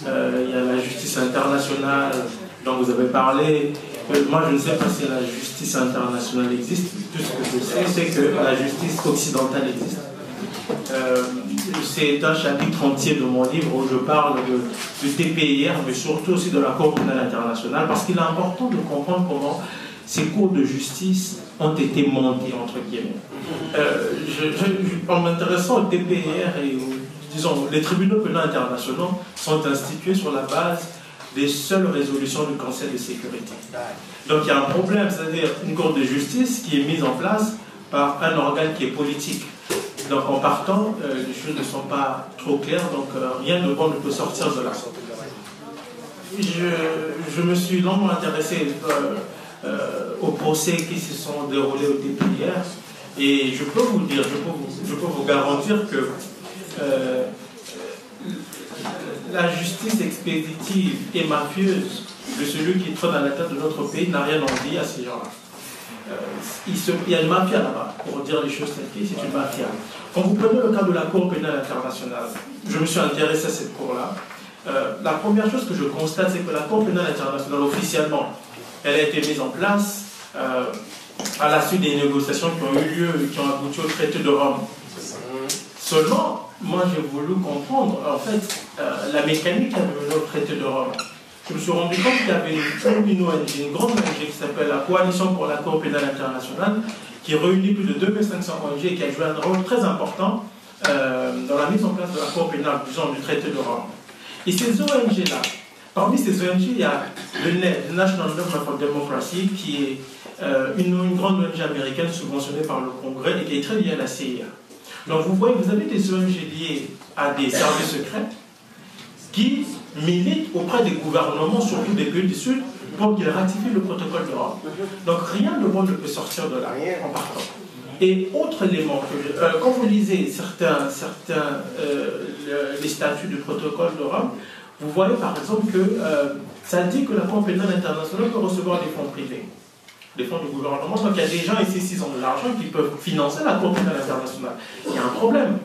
Il y a la justice internationale dont vous avez parlé. Moi, je ne sais pas si la justice internationale existe. Tout ce que je sais, c'est que la justice occidentale existe. C'est un chapitre entier de mon livre où je parle du TPIR, mais surtout aussi de la Cour pénale internationale, parce qu'il est important de comprendre comment ces cours de justice ont été montés, entre guillemets. En m'intéressant au TPIR et disons, les tribunaux pénaux internationaux sont institués sur la base des seules résolutions du Conseil de sécurité. Donc il y a un problème, c'est-à-dire une cour de justice qui est mise en place par un organe qui est politique. Donc en partant, les choses ne sont pas trop claires, donc rien de bon ne peut sortir de là. Je me suis longuement intéressé aux procès qui se sont déroulés au TPIR, et je peux vous dire, je peux vous garantir que la justice expéditive et mafieuse de celui qui trône à la tête de notre pays n'a rien envie à ces gens-là. Il y a une mafia là-bas, pour dire les choses telles quelles, c'est une mafia. Quand vous prenez le cas de la Cour pénale internationale, je me suis intéressé à cette cour-là. La première chose que je constate, c'est que la Cour pénale internationale, officiellement, elle a été mise en place à la suite des négociations qui ont eu lieu, qui ont abouti au traité de Rome. Seulement, moi j'ai voulu comprendre, en fait, la mécanique qui a mené au traité de Rome. Je me suis rendu compte qu'il y avait une ONG, une grande ONG qui s'appelle la Coalition pour la Cour pénale internationale, qui réunit plus de 2500 ONG et qui a joué un rôle très important dans la mise en place de la Cour pénale, disons, du traité de Rome. Et ces ONG-là, parmi ces ONG, il y a le NED, le National Endowment for Democracy, qui est une grande ONG américaine subventionnée par le Congrès et qui est très liée à la CIA. Donc vous voyez, vous avez des ONG liées à des services secrets qui militent auprès des gouvernements, surtout des pays du Sud, pour qu'ils ratifient le protocole de Rome. Donc rien de bon ne peut sortir de là en partant. Et autre élément, quand vous lisez les statuts du protocole de Rome, vous voyez par exemple que ça dit que la Cour pénale internationale peut recevoir des fonds privés, des fonds du gouvernement. Donc il y a des gens ici, s'ils ont de l'argent, qui peuvent financer la Cour pénale internationale. Il y a un problème.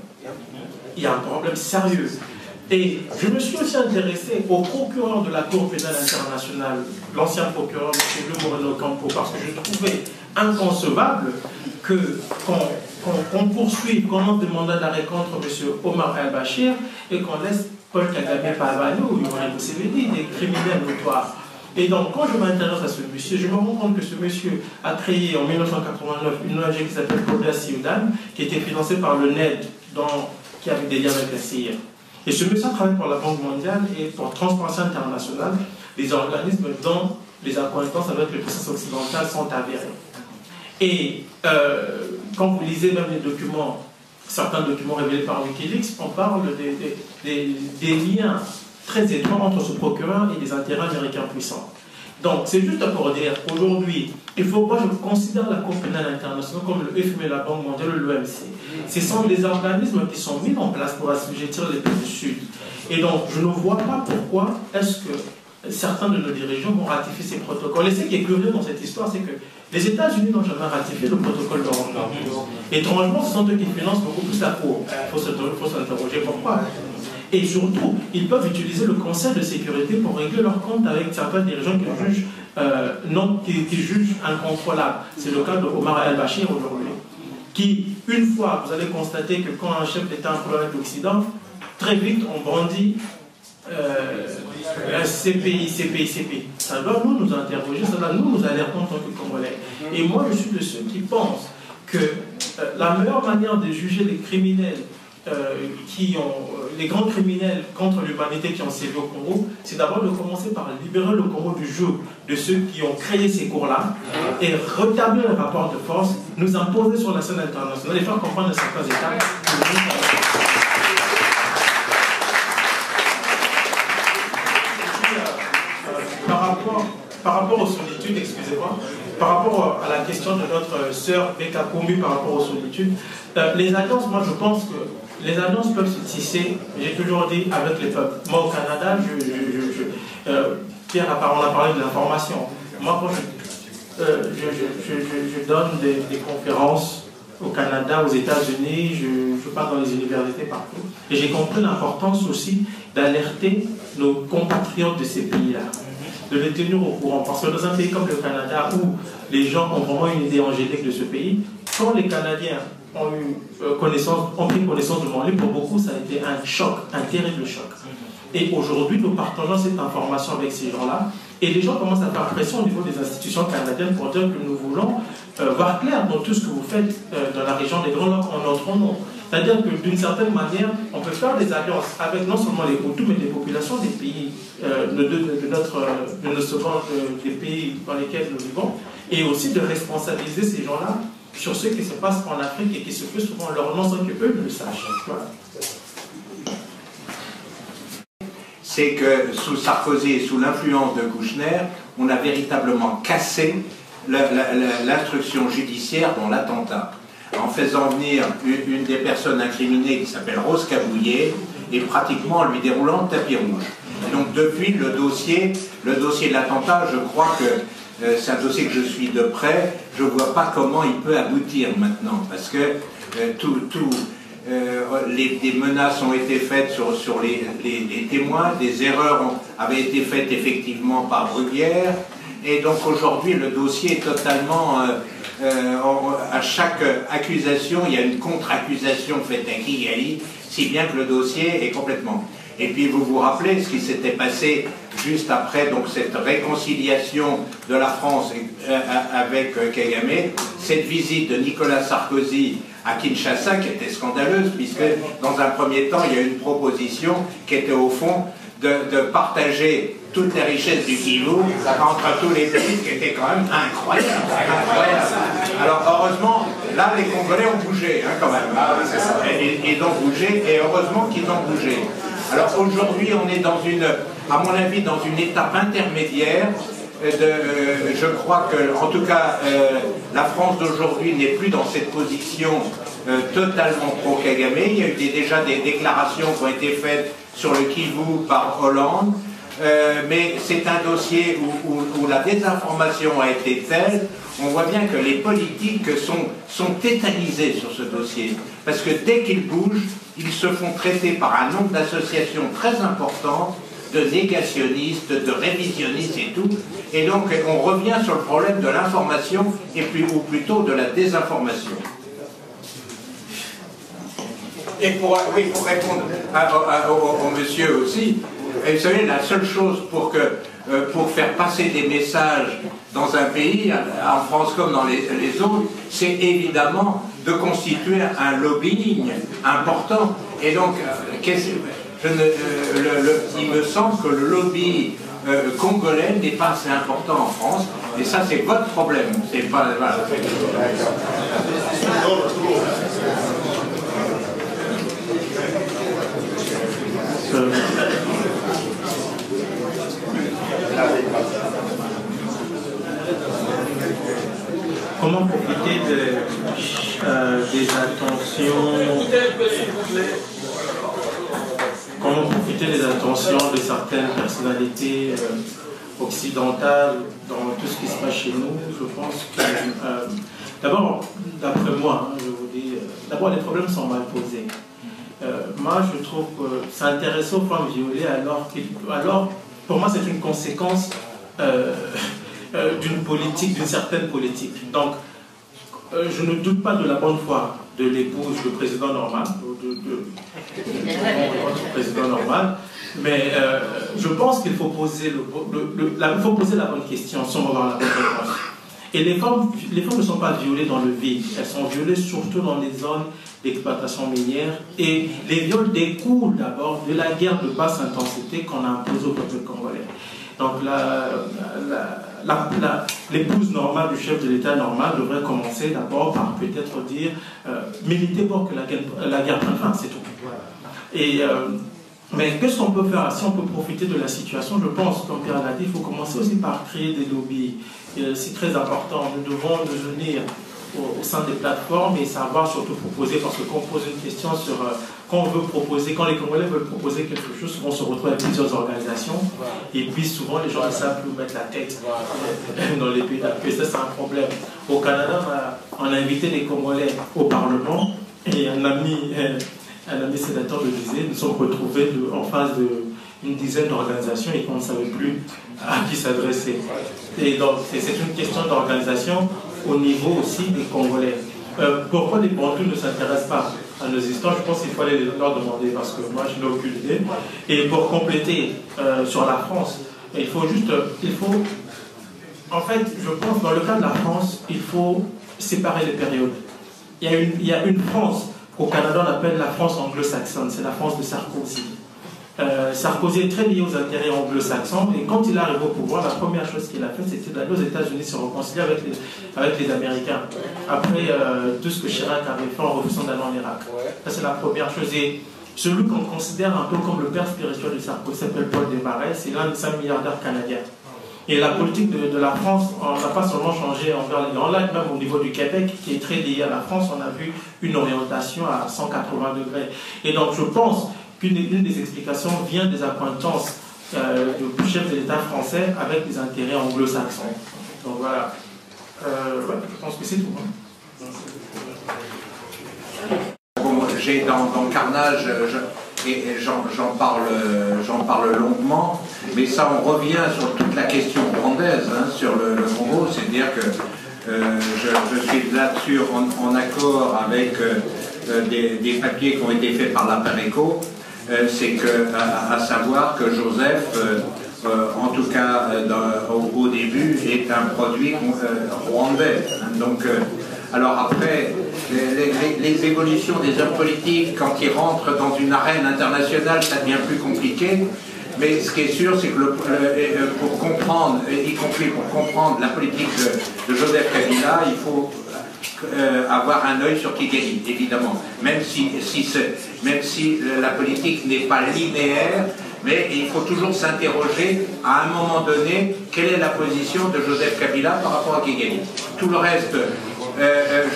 Il y a un problème sérieux. Et je me suis aussi intéressé au procureur de la Cour pénale internationale, l'ancien procureur, M. Bleu Moreno Campo, parce que je trouvais inconcevable qu'on poursuive, qu'on lance des mandats d'arrêt contre M. Omar El-Bashir et qu'on laisse Paul Kagame Pavano ou Yuri Museveni, des criminels notoires. Et donc, quand je m'intéresse à ce monsieur, je me rends compte que ce monsieur a créé en 1989 une ONG qui s'appelle Koda Siudan, qui était financée par le NED, qui avait des liens avec la CIA. Et ce monsieur travaille pour la Banque mondiale et pour Transparency International, des organismes dont les accointances avec les puissances occidentales sont avérées. Et quand vous lisez même les documents, certains documents révélés par Wikileaks, on parle des liens très étroits entre ce procureur et des intérêts américains puissants. Donc, c'est juste pour dire, aujourd'hui, moi je considère la Cour pénale internationale comme le FMI, la Banque mondiale, l'OMC. Ce sont des organismes qui sont mis en place pour assujettir les pays du Sud. Et donc, je ne vois pas pourquoi est-ce que certains de nos dirigeants vont ratifier ces protocoles. Et ce qui est curieux dans cette histoire, c'est que les États-Unis n'ont jamais ratifié le protocole de Rome. Étrangement, ce sont eux qui financent beaucoup plus la Cour. Il faut s'interroger pourquoi. Et surtout, ils peuvent utiliser le Conseil de sécurité pour régler leurs comptes avec certains dirigeants qui jugent incontrôlables. C'est le cas de Omar el-Bashir aujourd'hui, qui, une fois, vous allez constater que quand un chef d'État a un problème d'Occident, très vite on brandit CPI. Ça doit nous interroger, ça doit nous alerter en tant que Congolais. Et moi, je suis de ceux qui pensent que la meilleure manière de juger les criminels les grands criminels contre l'humanité qui ont sévi au Congo, c'est d'abord de commencer par libérer le Congo du joug de ceux qui ont créé ces cours-là et rétablir le rapport de force, nous imposer sur la scène internationale et faire comprendre à certains États par rapport aux solitudes, excusez-moi, par rapport à la question de notre sœur Beka Kombi par rapport aux solitudes, les alliances, moi je pense que les alliances peuvent se tisser, j'ai toujours dit, avec les peuples. Moi au Canada, Pierre on a parlé de l'information. Moi quand je donne des conférences au Canada, aux États-Unis, je parle dans les universités partout. Et j'ai compris l'importance aussi d'alerter nos compatriotes de ces pays-là, de les tenir au courant. Parce que dans un pays comme le Canada, où les gens ont vraiment une idée angélique de ce pays, quand les Canadiens ont pris connaissance de mon livre, pour beaucoup, ça a été un choc, un terrible choc. Et aujourd'hui, nous partageons cette information avec ces gens-là, et les gens commencent à faire pression au niveau des institutions canadiennes pour dire que nous voulons voir clair dans tout ce que vous faites dans la région des Grands Lacs en notre nom. C'est-à-dire que d'une certaine manière, on peut faire des alliances avec non seulement les Hutus, mais les populations des pays, des pays dans lesquels nous vivons, et aussi de responsabiliser ces gens-là sur ce qui se passe en Afrique et qui se fait souvent leur nom sans qu'eux ne le sachent. Voilà. C'est que sous Sarkozy et sous l'influence de Kouchner, on a véritablement cassé l'instruction judiciaire dans l'attentat, en faisant venir une des personnes incriminées qui s'appelle Rose Kabouillet et pratiquement en lui déroulant le tapis rouge. Et donc depuis le dossier de l'attentat, je crois que c'est un dossier que je suis de près, je ne vois pas comment il peut aboutir maintenant, parce que des menaces ont été faites sur les témoins, des erreurs avaient été faites effectivement par Bruguière, et donc aujourd'hui le dossier est totalement, à chaque accusation, il y a une contre-accusation faite à Kigali, si bien que le dossier est complètement... Et puis vous vous rappelez ce qui s'était passé juste après donc cette réconciliation de la France avec Kagame, cette visite de Nicolas Sarkozy à Kinshasa qui était scandaleuse, puisque dans un premier temps il y a une proposition qui était au fond de partager toutes les richesses du Kivu entre tous les pays, qui était quand même incroyable. Alors heureusement, là les Congolais ont bougé quand même. Ils ont bougé, et heureusement qu'ils ont bougé. Alors aujourd'hui, on est à mon avis, dans une étape intermédiaire. Je crois que, en tout cas, la France d'aujourd'hui n'est plus dans cette position totalement pro-Kagame. Il y a eu déjà des déclarations qui ont été faites sur le Kivu par Hollande. Mais c'est un dossier où la désinformation a été telle, on voit bien que les politiques sont tétanisés sur ce dossier. Parce que dès qu'ils bougent, ils se font traiter par un nombre d'associations très importantes, de négationnistes, de révisionnistes et tout. Et donc on revient sur le problème de l'information, ou plutôt de la désinformation. Et pour répondre au monsieur aussi, vous savez, la seule chose pour faire passer des messages dans un pays, en France comme dans les autres, c'est évidemment de constituer un lobbying important. Et donc, il me semble que le lobby congolais n'est pas assez important en France, et ça c'est votre problème. C'est pas... Voilà. Comment profiter des attentions de certaines personnalités occidentales dans tout ce qui se passe chez nous? Je pense que, d'abord, d'après moi, je vous dis, d'abord les problèmes sont mal posés. moi je trouve que c'est intéressant aux femmes violées alors pour moi c'est une conséquence d'une politique, d'une certaine politique. Donc je ne doute pas de la bonne foi de l'épouse du président normal, président normal, mais je pense qu'il faut poser la bonne question sans avoir la bonne réponse. Et les femmes ne sont pas violées dans le vide, elles sont violées surtout dans les zones d'exploitation minière, et les viols découlent d'abord de la guerre de basse intensité qu'on a imposée au peuple congolais. Donc l'épouse normale du chef de l'État normal devrait commencer d'abord par peut-être dire militer pour que la guerre prenne fin, c'est tout. Et mais qu'est-ce qu'on peut faire? Si on peut profiter de la situation, je pense, comme Pierre l'a dit, il faut commencer aussi par créer des lobbies. C'est très important. Nous devons nous unir au sein des plateformes et savoir surtout proposer, parce que quand on pose une question sur quand on veut proposer, quand les Congolais veulent proposer quelque chose, souvent on se retrouve avec plusieurs organisations et puis souvent les gens ne savent plus où mettre la tête dans les pays d'accueil. Ça c'est un problème. Au Canada, on a invité les Congolais au Parlement et un ami sénateur le disait, nous sommes retrouvés en face d'une dizaine d'organisations et qu'on ne savait plus à qui s'adresser. Et donc c'est une question d'organisation au niveau aussi des Congolais. Pourquoi les Bantous ne s'intéressent pas à nos histoires? Je pense qu'il faut aller leur demander parce que moi je n'ai aucune idée. Et pour compléter sur la France, en fait, je pense dans le cas de la France, il faut séparer les périodes. Il y a une France qu'au Canada on appelle la France anglo-saxonne, c'est la France de Sarkozy. Sarkozy est très lié aux intérêts anglo-saxons et quand il arrive au pouvoir, la première chose qu'il a fait, c'était d'aller aux États-Unis se réconcilier avec les Américains. Après tout ce que Chirac avait fait en refusant d'aller en Irak. Ça, c'est la première chose. Et celui qu'on considère un peu comme le père spirituel de Sarkozy s'appelle Paul Desmarais, c'est l'un des 5 milliardaires canadiens. Et la politique de la France, on n'a pas seulement changé envers les Grands Lacs, même au niveau du Québec, qui est très lié à la France, on a vu une orientation à 180 degrés. Et donc je pense qu'une des explications vient des accointances du chef de l'État français avec des intérêts anglo-saxons. Donc voilà. Je pense que c'est tout. J'ai dans Carnage, j'en parle longuement, mais ça on revient sur toute la question rwandaise, sur le Congo, c'est-à-dire que je suis là-dessus en accord avec des papiers qui ont été faits par la Pareco, c'est à savoir que Joseph, en tout cas au début, est un produit rwandais. Donc, alors après, les évolutions des hommes politiques, quand ils rentrent dans une arène internationale, ça devient plus compliqué. Mais ce qui est sûr, c'est que pour comprendre, y compris pour comprendre la politique de Joseph Kabila, il faut avoir un œil sur Kigali, évidemment. Même si la politique n'est pas linéaire, mais il faut toujours s'interroger à un moment donné quelle est la position de Joseph Kabila par rapport à Kigali. Tout le reste,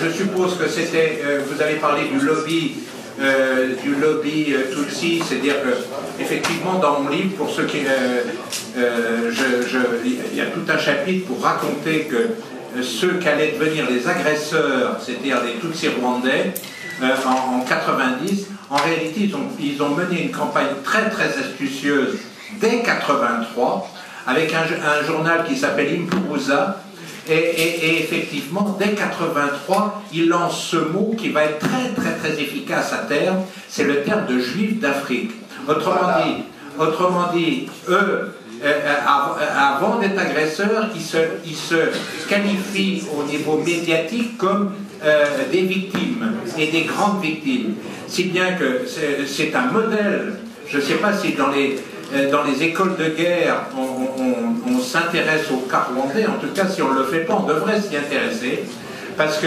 je suppose que c'était, vous avez parlé du lobby Tutsi, c'est-à-dire que effectivement dans mon livre, pour ceux qui, il y a tout un chapitre pour raconter que ceux qu'allaient devenir les agresseurs, c'est-à-dire les Tutsis rwandais, en 90, en réalité ils ont mené une campagne très très astucieuse dès 83 avec un journal qui s'appelle Impuruza. Et effectivement, dès 83, il lance ce mot qui va être très très très efficace à terme, c'est le terme de juifs d'Afrique. Autrement dit, eux, avant d'être agresseurs, ils se qualifient au niveau médiatique comme des victimes, et des grandes victimes. Si bien que c'est un modèle, je ne sais pas si dans les écoles de guerre, on s'intéresse au cas rwandais. En tout cas, si on ne le fait pas, on devrait s'y intéresser. Parce que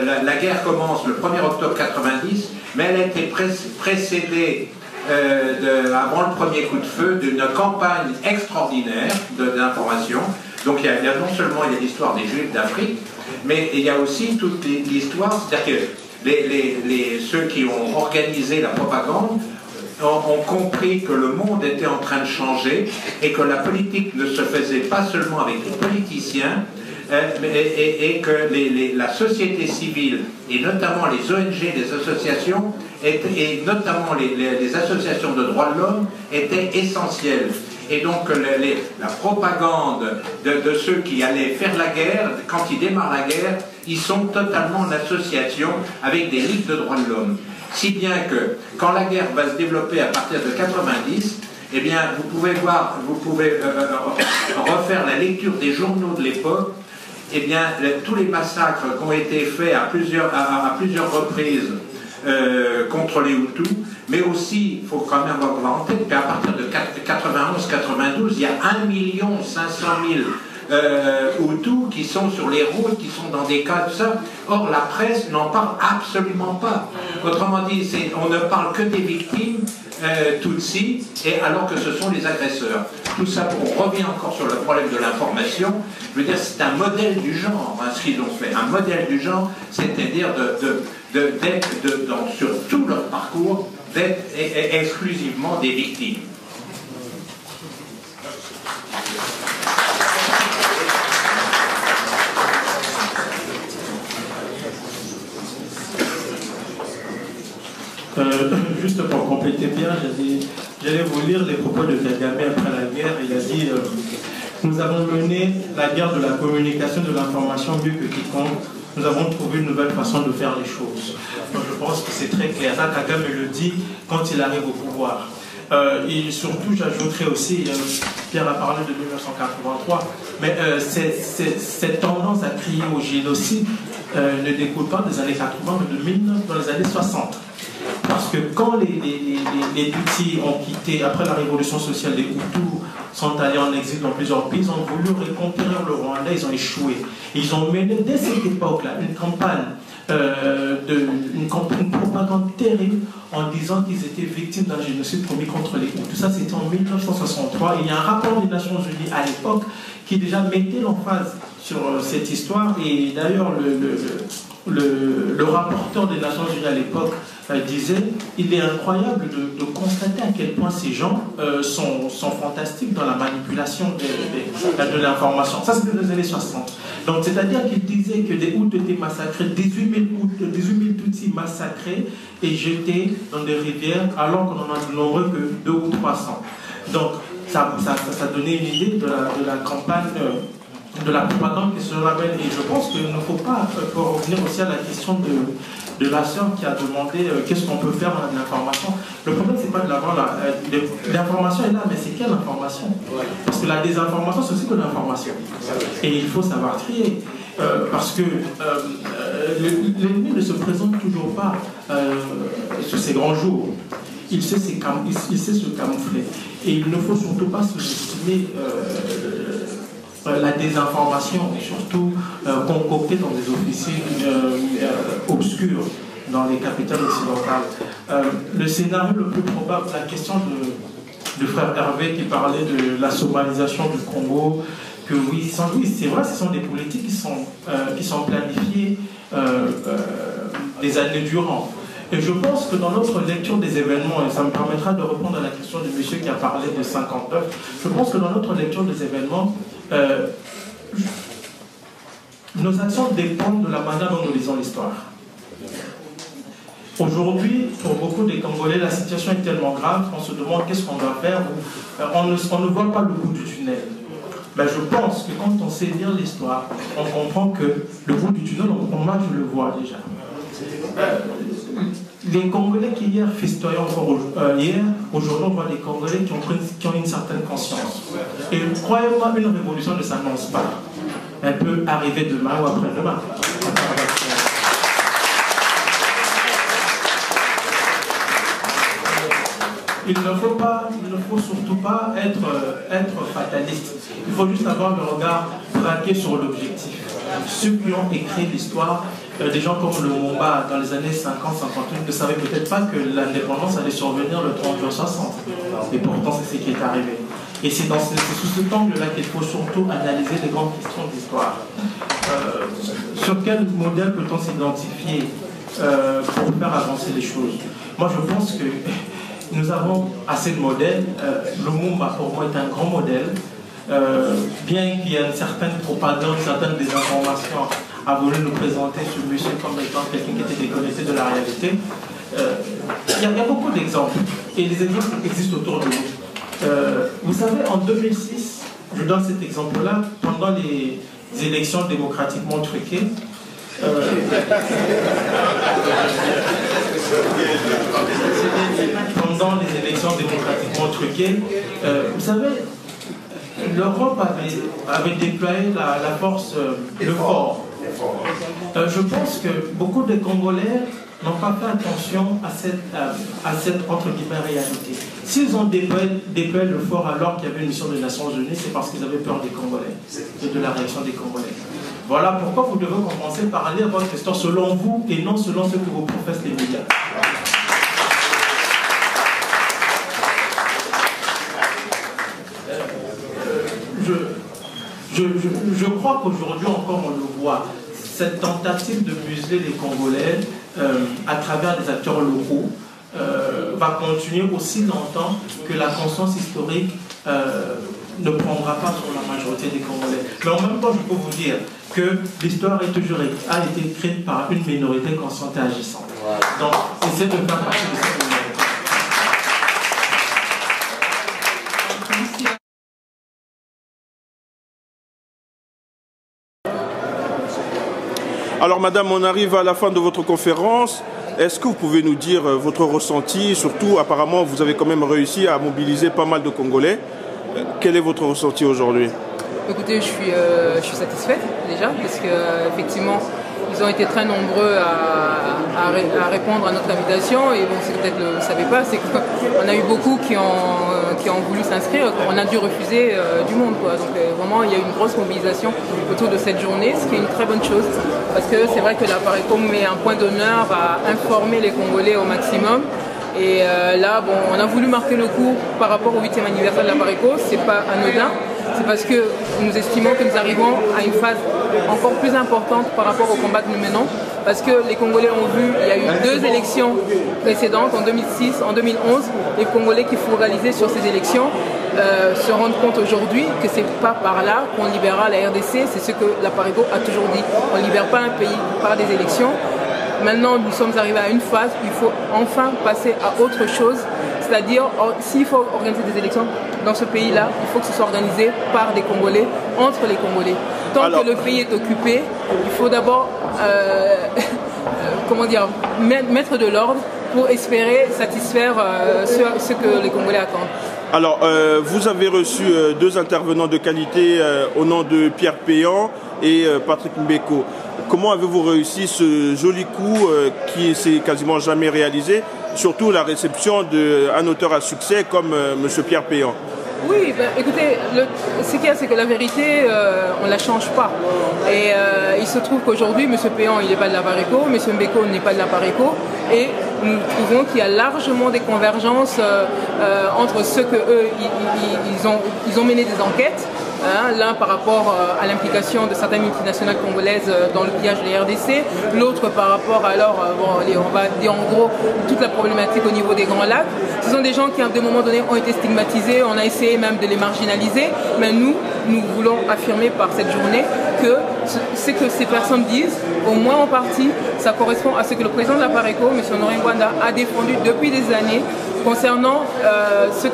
la guerre commence le 1er octobre 90, mais elle a été précédée, avant le premier coup de feu, d'une campagne extraordinaire d'information. Donc il y a non seulement l'histoire des Juifs d'Afrique, mais il y a aussi toute l'histoire, c'est-à-dire que ceux qui ont organisé la propagande ont compris que le monde était en train de changer et que la politique ne se faisait pas seulement avec les politiciens, et que la société civile, et notamment les ONG, les associations, et notamment les associations de droits de l'homme, étaient essentielles. Et donc la propagande de ceux qui allaient faire la guerre, quand ils démarrent la guerre, ils sont totalement en association avec des ligues de droits de l'homme. Si bien que quand la guerre va se développer à partir de 90, eh bien, vous pouvez refaire la lecture des journaux de l'époque. Eh bien, tous les massacres qui ont été faits à plusieurs reprises contre les Hutus, mais aussi, il faut quand même avoir en tête qu'à partir de 91-92, il y a 1 500 000 Hutus qui sont sur les routes, qui sont dans des cas, tout ça. Or, la presse n'en parle absolument pas. Autrement dit, on ne parle que des victimes Tutsi, et alors que ce sont les agresseurs. Tout ça, on revient encore sur le problème de l'information. Je veux dire, c'est un modèle du genre, hein, ce qu'ils ont fait. Un modèle du genre, c'est-à-dire d'être sur tout leur parcours, d'être exclusivement des victimes. Juste pour compléter bien, j'allais vous lire les propos de Kagame après la guerre. Il a dit nous avons mené la guerre de la communication, de l'information mieux que quiconque. Nous avons trouvé une nouvelle façon de faire les choses. Donc je pense que c'est très clair. Ça, Kagame le dit quand il arrive au pouvoir. Et surtout, j'ajouterais aussi, Pierre a parlé de 1983, mais cette tendance à crier au génocide ne découle pas des années 80, mais dans les années 60. Parce que quand les Tutsis ont quitté, après la révolution sociale, les Hutus sont allés en exil dans plusieurs pays, ils ont voulu reconquérir le Rwanda, ils ont échoué. Ils ont mené dès cette époque-là une campagne, une propagande terrible en disant qu'ils étaient victimes d'un génocide commis contre les Hutus. Ça, c'était en 1963. Il y a un rapport des Nations Unies à l'époque qui déjà mettait l'emphase sur cette histoire. Et d'ailleurs, le rapporteur des Nations Unies à l'époque disait il est incroyable de constater à quel point ces gens sont fantastiques dans la manipulation de l'information. Ça, c'était dans les années 60. Donc, c'est-à-dire qu'il disait que des Hutus étaient massacrés, 18 000 Tutsis massacrés et jetés dans des rivières, alors qu'on en a nombreux que 200 ou 300. Donc, ça donnait une idée de la campagne de la propagande qui se ramène. Et je pense qu'il ne faut pas, pour revenir aussi à la question de la sœur qui a demandé qu'est-ce qu'on peut faire dans l'information. Le problème, c'est pas de l'avoir l'information est là, mais c'est quelle information? Parce que la désinformation, c'est aussi de l'information. Et il faut savoir trier. Parce que l'ennemi ne se présente toujours pas sur ces grands jours. Il sait se camoufler. Et il ne faut surtout pas sous-estimer la désinformation, surtout concoctée dans des officines obscures dans les capitales occidentales. Le scénario le plus probable, la question de frère Hervé qui parlait de la somalisation du Congo, que oui, c'est vrai, ce sont des politiques qui sont planifiées des années durant. Et je pense que dans notre lecture des événements, et ça me permettra de répondre à la question du monsieur qui a parlé de 59, je pense que dans notre lecture des événements, nos actions dépendent de la manière dont nous lisons l'histoire. Aujourd'hui, pour beaucoup des Congolais, la situation est tellement grave qu'on se demande qu'est-ce qu'on doit faire. On ne voit pas le bout du tunnel. Ben, je pense que quand on sait lire l'histoire, on comprend que le bout du tunnel, moi je le vois déjà. Les Congolais qui hier festoyaient encore hier, aujourd'hui on voit des Congolais qui ont une certaine conscience. Et croyez-moi, une révolution ne s'annonce pas. Elle peut arriver demain ou après-demain. Il ne faut surtout pas être fataliste. Il faut juste avoir le regard braqué sur l'objectif. Ceux qui ont écrit l'histoire, des gens comme Lumumba dans les années 50-58 ne savaient peut-être pas que l'indépendance allait survenir le 30 juin 60. Et pourtant, c'est ce qui est arrivé. Et c'est sous cet angle-là qu'il faut surtout analyser les grandes questions d'histoire. Sur quel modèle peut-on s'identifier pour faire avancer les choses? Moi, je pense que nous avons assez de modèles. Lumumba, pour moi, est un grand modèle. bien qu'il y ait une certaine propagande, certaines désinformations, a voulu nous présenter ce monsieur comme étant quelqu'un qui était déconnecté de la réalité. Il y a beaucoup d'exemples, et les exemples existent autour de nous. Vous savez, en 2006, je donne cet exemple-là, pendant les élections démocratiquement truquées, vous savez, l'Europe avait déployé la force, le fort. Je pense que beaucoup de Congolais n'ont pas fait attention à cette entre guillemets réalité. S'ils ont déployé le fort alors qu'il y avait une mission des Nations Unies, c'est parce qu'ils avaient peur des Congolais et de la réaction des Congolais. Voilà pourquoi vous devez commencer par lire votre histoire selon vous et non selon ce que vous professent les médias. Je crois qu'aujourd'hui encore on le voit, cette tentative de museler les Congolais à travers des acteurs locaux va continuer aussi longtemps que la conscience historique ne prendra pas sur la majorité des Congolais. Mais en même temps, je peux vous dire que l'histoire a été écrite par une minorité consciente et agissante. Donc, essayez de faire partie de cette minorité. Alors madame, on arrive à la fin de votre conférence. Est-ce que vous pouvez nous dire votre ressenti? Surtout, apparemment, vous avez quand même réussi à mobiliser pas mal de Congolais. Quel est votre ressenti aujourd'hui? Écoutez, je suis satisfaite déjà, parce qu'effectivement, ils ont été très nombreux à répondre à notre invitation. Et bon, c'est peut-être vous ne savez pas, c'est qu'on a eu beaucoup qui ont voulu s'inscrire. On a dû refuser du monde, quoi. Donc vraiment, il y a eu une grosse mobilisation autour de cette journée, ce qui est une très bonne chose. Parce que c'est vrai que la Pareco met un point d'honneur à informer les Congolais au maximum. Et là, bon, on a voulu marquer le coup par rapport au 8e anniversaire de la Pareco. C'est pas anodin. C'est parce que nous estimons que nous arrivons à une phase encore plus importante par rapport au combat que nous menons. Parce que les Congolais ont vu, il y a eu 2 élections précédentes, en 2006, en 2011. Les Congolais qui focalisaient sur ces élections se rendent compte aujourd'hui que c'est pas par là qu'on libérera la RDC. C'est ce que la Pareco a toujours dit. On ne libère pas un pays par des élections. Maintenant, nous sommes arrivés à une phase où il faut enfin passer à autre chose. C'est-à-dire, s'il faut organiser des élections dans ce pays-là, il faut que ce soit organisé par des Congolais, entre les Congolais. Tant que le pays est occupé, il faut d'abord comment dire, mettre de l'ordre pour espérer satisfaire ce que les Congolais attendent. Alors, vous avez reçu 2 intervenants de qualité au nom de Pierre Péan et Patrick Mbeko. Comment avez-vous réussi ce joli coup qui s'est quasiment jamais réalisé, surtout la réception d'un auteur à succès comme M. Pierre Péan? Oui, ben, écoutez, ce qu'il y a, c'est que la vérité, on ne la change pas. Et il se trouve qu'aujourd'hui, M. Péan, il n'est pas de la Pareco, M. Mbeko n'est pas de la Pareco, et nous trouvons qu'il y a largement des convergences entre ceux que eux, ils ont mené des enquêtes. L'un par rapport à l'implication de certaines multinationales congolaises dans le pillage des RDC, l'autre par rapport alors, on va dire en gros, toute la problématique au niveau des Grands Lacs. Ce sont des gens qui à un moment donné ont été stigmatisés, on a essayé même de les marginaliser, mais nous voulons affirmer par cette journée que ce que ces personnes disent, au moins en partie, ça correspond à ce que le président de la Pareco, M. Honoré Ngwanda, a défendu depuis des années concernant ce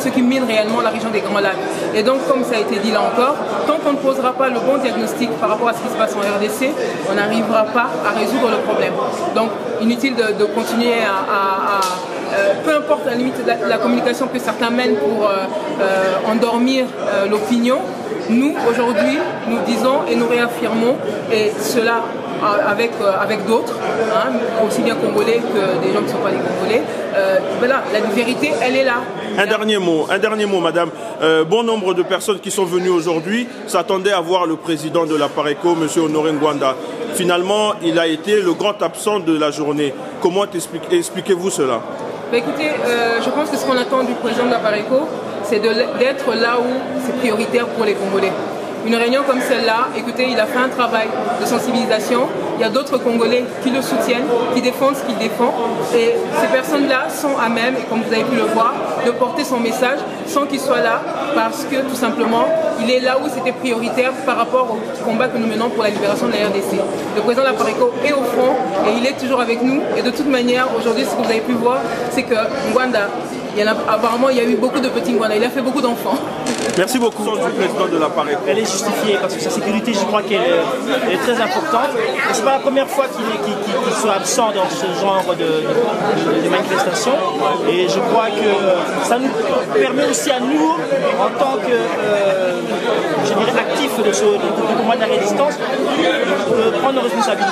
qui mine réellement la région des Grands Lacs. Et donc, comme ça a été dit là encore, tant qu'on ne posera pas le bon diagnostic par rapport à ce qui se passe en RDC, on n'arrivera pas à résoudre le problème. Donc, inutile de continuer peu importe la limite de la communication que certains mènent pour endormir l'opinion, nous, aujourd'hui, nous disons et nous réaffirmons, et cela avec d'autres, aussi bien congolais que des gens qui ne sont pas des congolais, voilà, la vérité, elle est là. Un dernier mot, madame. Bon nombre de personnes qui sont venues aujourd'hui s'attendaient à voir le président de la Pareco, M. Honoré Ngwanda. Finalement, il a été le grand absent de la journée. Comment expliquez-vous cela? Écoutez, je pense que ce qu'on attend du président de la Pareco, c'est d'être là où c'est prioritaire pour les Congolais. une réunion comme celle-là, écoutez, il a fait un travail de sensibilisation. Il y a d'autres Congolais qui le soutiennent, qui défendent ce qu'il défend. Et ces personnes-là sont à même, et comme vous avez pu le voir, de porter son message sans qu'il soit là, parce que tout simplement, il est là où c'était prioritaire par rapport au combat que nous menons pour la libération de la RDC. Le président de la Pareco est au front et il est toujours avec nous. Et de toute manière, aujourd'hui, ce que vous avez pu voir, c'est que Ngwanda, apparemment, il y a eu beaucoup de petits Ngwanda. Il a fait beaucoup d'enfants. Merci beaucoup du président de la Pareco. Elle est justifiée parce que sa sécurité, je crois qu'elle est très importante. Ce n'est pas la première fois qu'il soit absent dans ce genre de manifestation. Et je crois que ça nous permet aussi à nous, en tant que je dirais, actifs du combat de la résistance, de prendre nos responsabilités.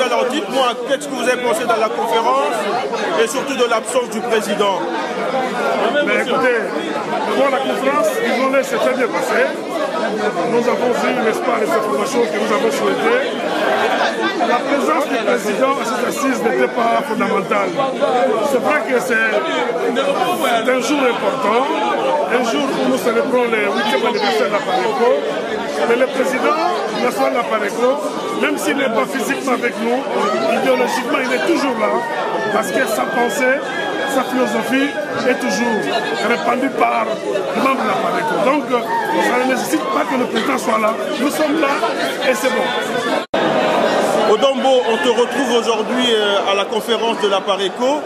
Alors dites-moi, qu'est-ce que vous avez pensé dans la conférence et surtout de l'absence du président? Mais écoutez, devant la conférence, les journées s'est très bien passée. Nous avons vu, n'est-ce pas, les informations que nous avons souhaitées. La présence du président à cette assise n'était pas fondamentale. C'est vrai que c'est un jour important, un jour où nous célébrons le 8e anniversaire de la Pareco. Mais le président national de la Pareco, même s'il n'est pas physiquement avec nous, idéologiquement il est toujours là, parce que sa pensée, sa philosophie est toujours répandue par les membres de la Pareco. Donc ça ne nécessite pas que le président soit là. Nous sommes là et c'est bon. Odombo, on te retrouve aujourd'hui à la conférence de la Pareco.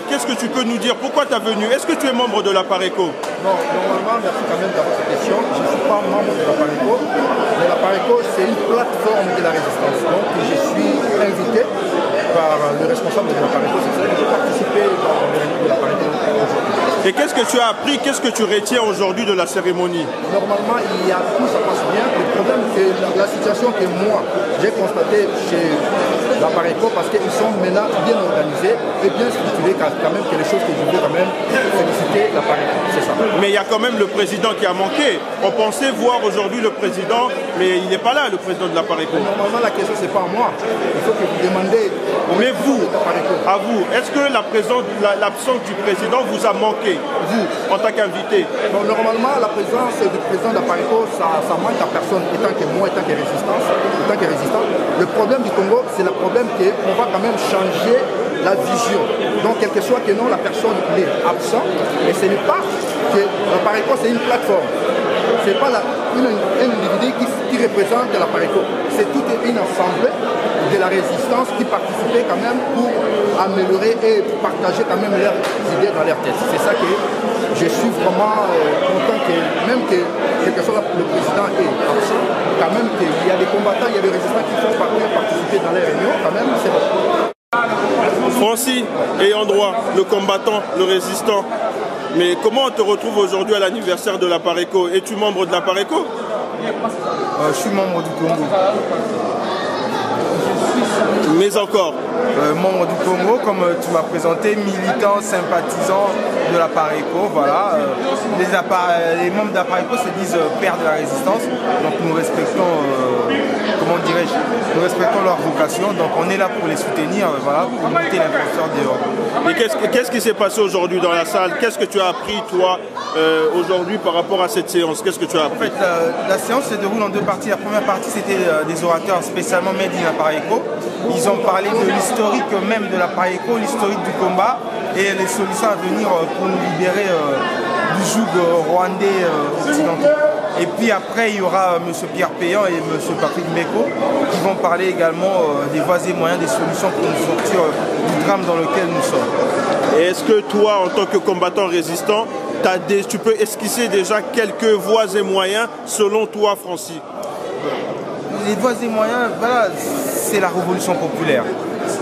Qu'est-ce que tu peux nous dire? Pourquoi tu es venu? Est-ce que tu es membre de la Pareco? Non, normalement, merci quand même d'avoir cette question. Je ne suis pas membre de la Pareco, mais la Pareco, c'est une plateforme de la résistance. Donc, je suis invité par le responsable de la Pareco. C'est ça que j'ai participé dans le réunion de la Pareco aujourd'hui. Et qu'est-ce que tu as appris? Qu'est-ce que tu retiens aujourd'hui de la cérémonie? Normalement, il y a tout, ça passe bien. Le problème, c'est la situation que moi, j'ai constatée chez la Pareco, parce qu'ils sont maintenant bien organisés et bien structurés, quand même, que les choses que je veux quand même féliciter la Pareco. C'est ça. Mais il y a quand même le président qui a manqué. On pensait voir aujourd'hui le président, mais il n'est pas là, le président de la Pareco. Normalement, la question, c'est pas à moi. Il faut que vous demandez. Mais vous, à vous, est-ce que l'absence du président vous a manqué, vous, en tant qu'invité? Bon, normalement, la présence du président de la Pareco, ça manque à personne, étant que moi, étant que résistant. Le problème du Congo, c'est le problème qu'on va quand même changer la vision. Donc, quel que soit que non, la personne est absente, et ce n'est pas que la Pareco, c'est une plateforme. Ce n'est pas un individu qui représente la Pareco. C'est toute une assemblée de la résistance qui participait quand même pour améliorer et partager quand même leurs idées dans leur tête. C'est ça que je suis vraiment content que, même que quel que soit le président est absent, quand même qu'il y a des combattants, il y a des résistants qui font participer dans les réunions, quand même, c'est bon. Francis et Androit, le combattant, le résistant. Mais comment on te retrouve aujourd'hui à l'anniversaire de la Pareco? Es-tu membre de la Pareco? Je suis membre du Congo. Mais encore membre du Congo, comme tu m'as présenté, militant, sympathisant de la Pareco, voilà. Les membres de la Pareco se disent pères de la résistance, donc nous respectons, comment dirais-je, nous respectons leur vocation, donc on est là pour les soutenir, voilà, pour lutter l'influenceur dehors. Et qu'est-ce qui s'est passé aujourd'hui dans la salle? Qu'est-ce que tu as appris, toi, aujourd'hui par rapport à cette séance? Qu'est-ce que tu as appris? En fait, la séance se déroule en deux parties. La première partie, c'était des orateurs spécialement made in la Pareco. Ils ont parlé de l'historique même de la Pareco, l'historique du combat et les solutions à venir pour nous libérer du joug rwandais occidental. Et puis après, il y aura M. Pierre Péan et M. Patrick Mbeko qui vont parler également des voies et moyens, des solutions pour nous sortir du drame dans lequel nous sommes. Et est-ce que toi, en tant que combattant résistant, tu peux esquisser déjà quelques voies et moyens selon toi, Francis? Les voies et moyens, voilà, c'est la révolution populaire.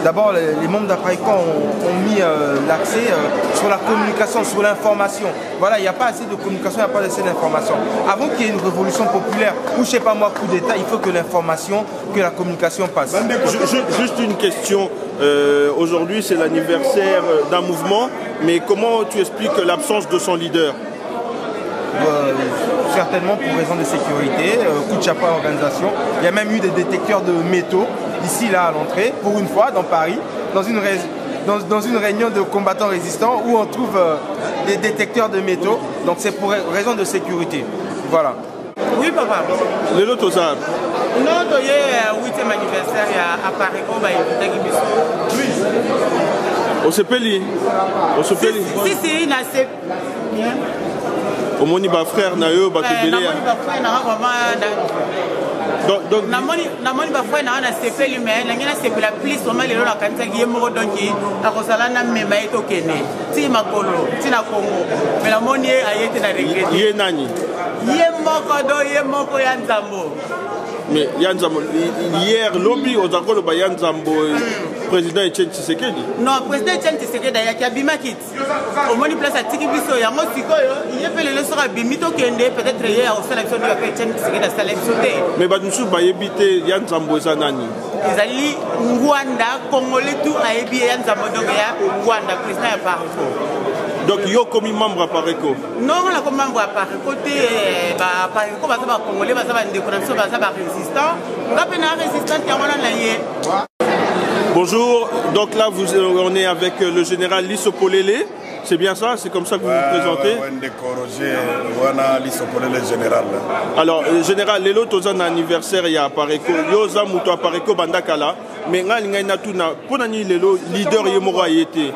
D'abord, les membres d'Apareco ont mis l'accès sur la communication, sur l'information. Voilà, il n'y a pas assez de communication, il n'y a pas assez d'information. Avant qu'il y ait une révolution populaire, ou je ne sais pas moi, coup d'État, il faut que l'information, que la communication passe. Juste une question. Aujourd'hui, c'est l'anniversaire d'un mouvement, mais comment tu expliques l'absence de son leader? Certainement pour raison de sécurité, coup de chapeau à l'organisation. Il y a même eu des détecteurs de métaux, ici, là, à l'entrée, pour une fois, dans Paris, dans une dans une réunion de combattants résistants où on trouve des détecteurs de métaux. Donc c'est pour raison de sécurité. Voilà. Oui, papa. Les autres, ça. Non, il y a 8e anniversaire à Paris. On va éviter qu'il oui. On se peli. On se peli. Si, il a assez. Au moni ba frère na yo ba te belé. Donc namoni ba frère na sepeli mais na ngina sepela plus vraiment lelo na kanisa ki yemo donc akosala na mema eto kene ti makolo ti na Congo mais namoni ayete na regret ye nani ye moko ya Nzambo. Mais Yanzambo, hier, lobby aux accords de Yanzambo, président Etienne Tshisekedi. Non, président Etienne Tshisekedi, il y a Bimakit. Au moins, il place à Tikibiso, il y a Mosiko, il y a fait le leçon à Bimito Kende, peut-être il y a aussi l'élection de Etienne Tshisekedi à sa élection. Mais Badoussou, il y a Yanzambo, Zanani. Ils allaient Rwanda, Congolais, tout à Ebi, Yanzambo, donc il y a Rwanda, président à Paris. Donc, il y a comme membre à Pareco? Non, on a comme membre à Pareco, Pareco, va savoir Congolais, va savoir une déconnexion, va savoir résistant. On va faire résistant qui a un Bonjour, donc là on est avec le général Lissopolele, c'est bien ça? C'est comme ça que vous vous présentez? Alors, général, les autres ont un anniversaire il y a Pareco, Yoza Mouto à Pareco Bandakala, mais il y a pour le leader Yemoro a été.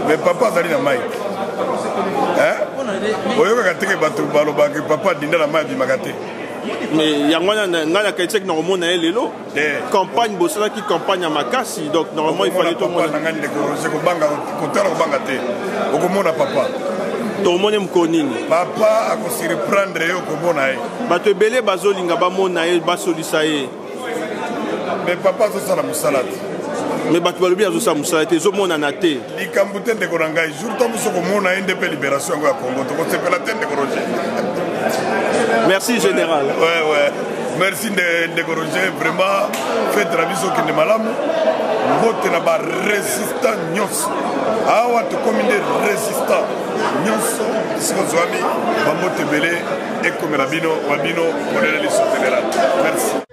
Mais papa zali na mai. Hein? Oyo ka teke batu baloba ke papa dinda na mai bimakate. Mais yangwana ngana kaitsek normalement na lelo. Campagne bosala qui campagne à Makasi donc normalement il fallait tout le monde ngani de ko ko banga ko tala ko banga te. Okomona papa. To mone mkonini. Papa ako se reprendre yo ko mona e. Bato belé bazolinga ba mona e basolisa e. Mais papa zo sala musalati. Mais bato balobi azosa musala te zomona na te likambo te ndeko na ngai jour to muso komona ye nde pe libération yango ya Congo tokosepela te ndeko Roger. Merci général. Ouais. Merci ndeko Roger, vraiment faites la biso kende malamu mbote na ba résistant nyonso awa tokomi nde résistant nyonso siko zwami bambote bele ekomela bino babino kolele liso général. Merci.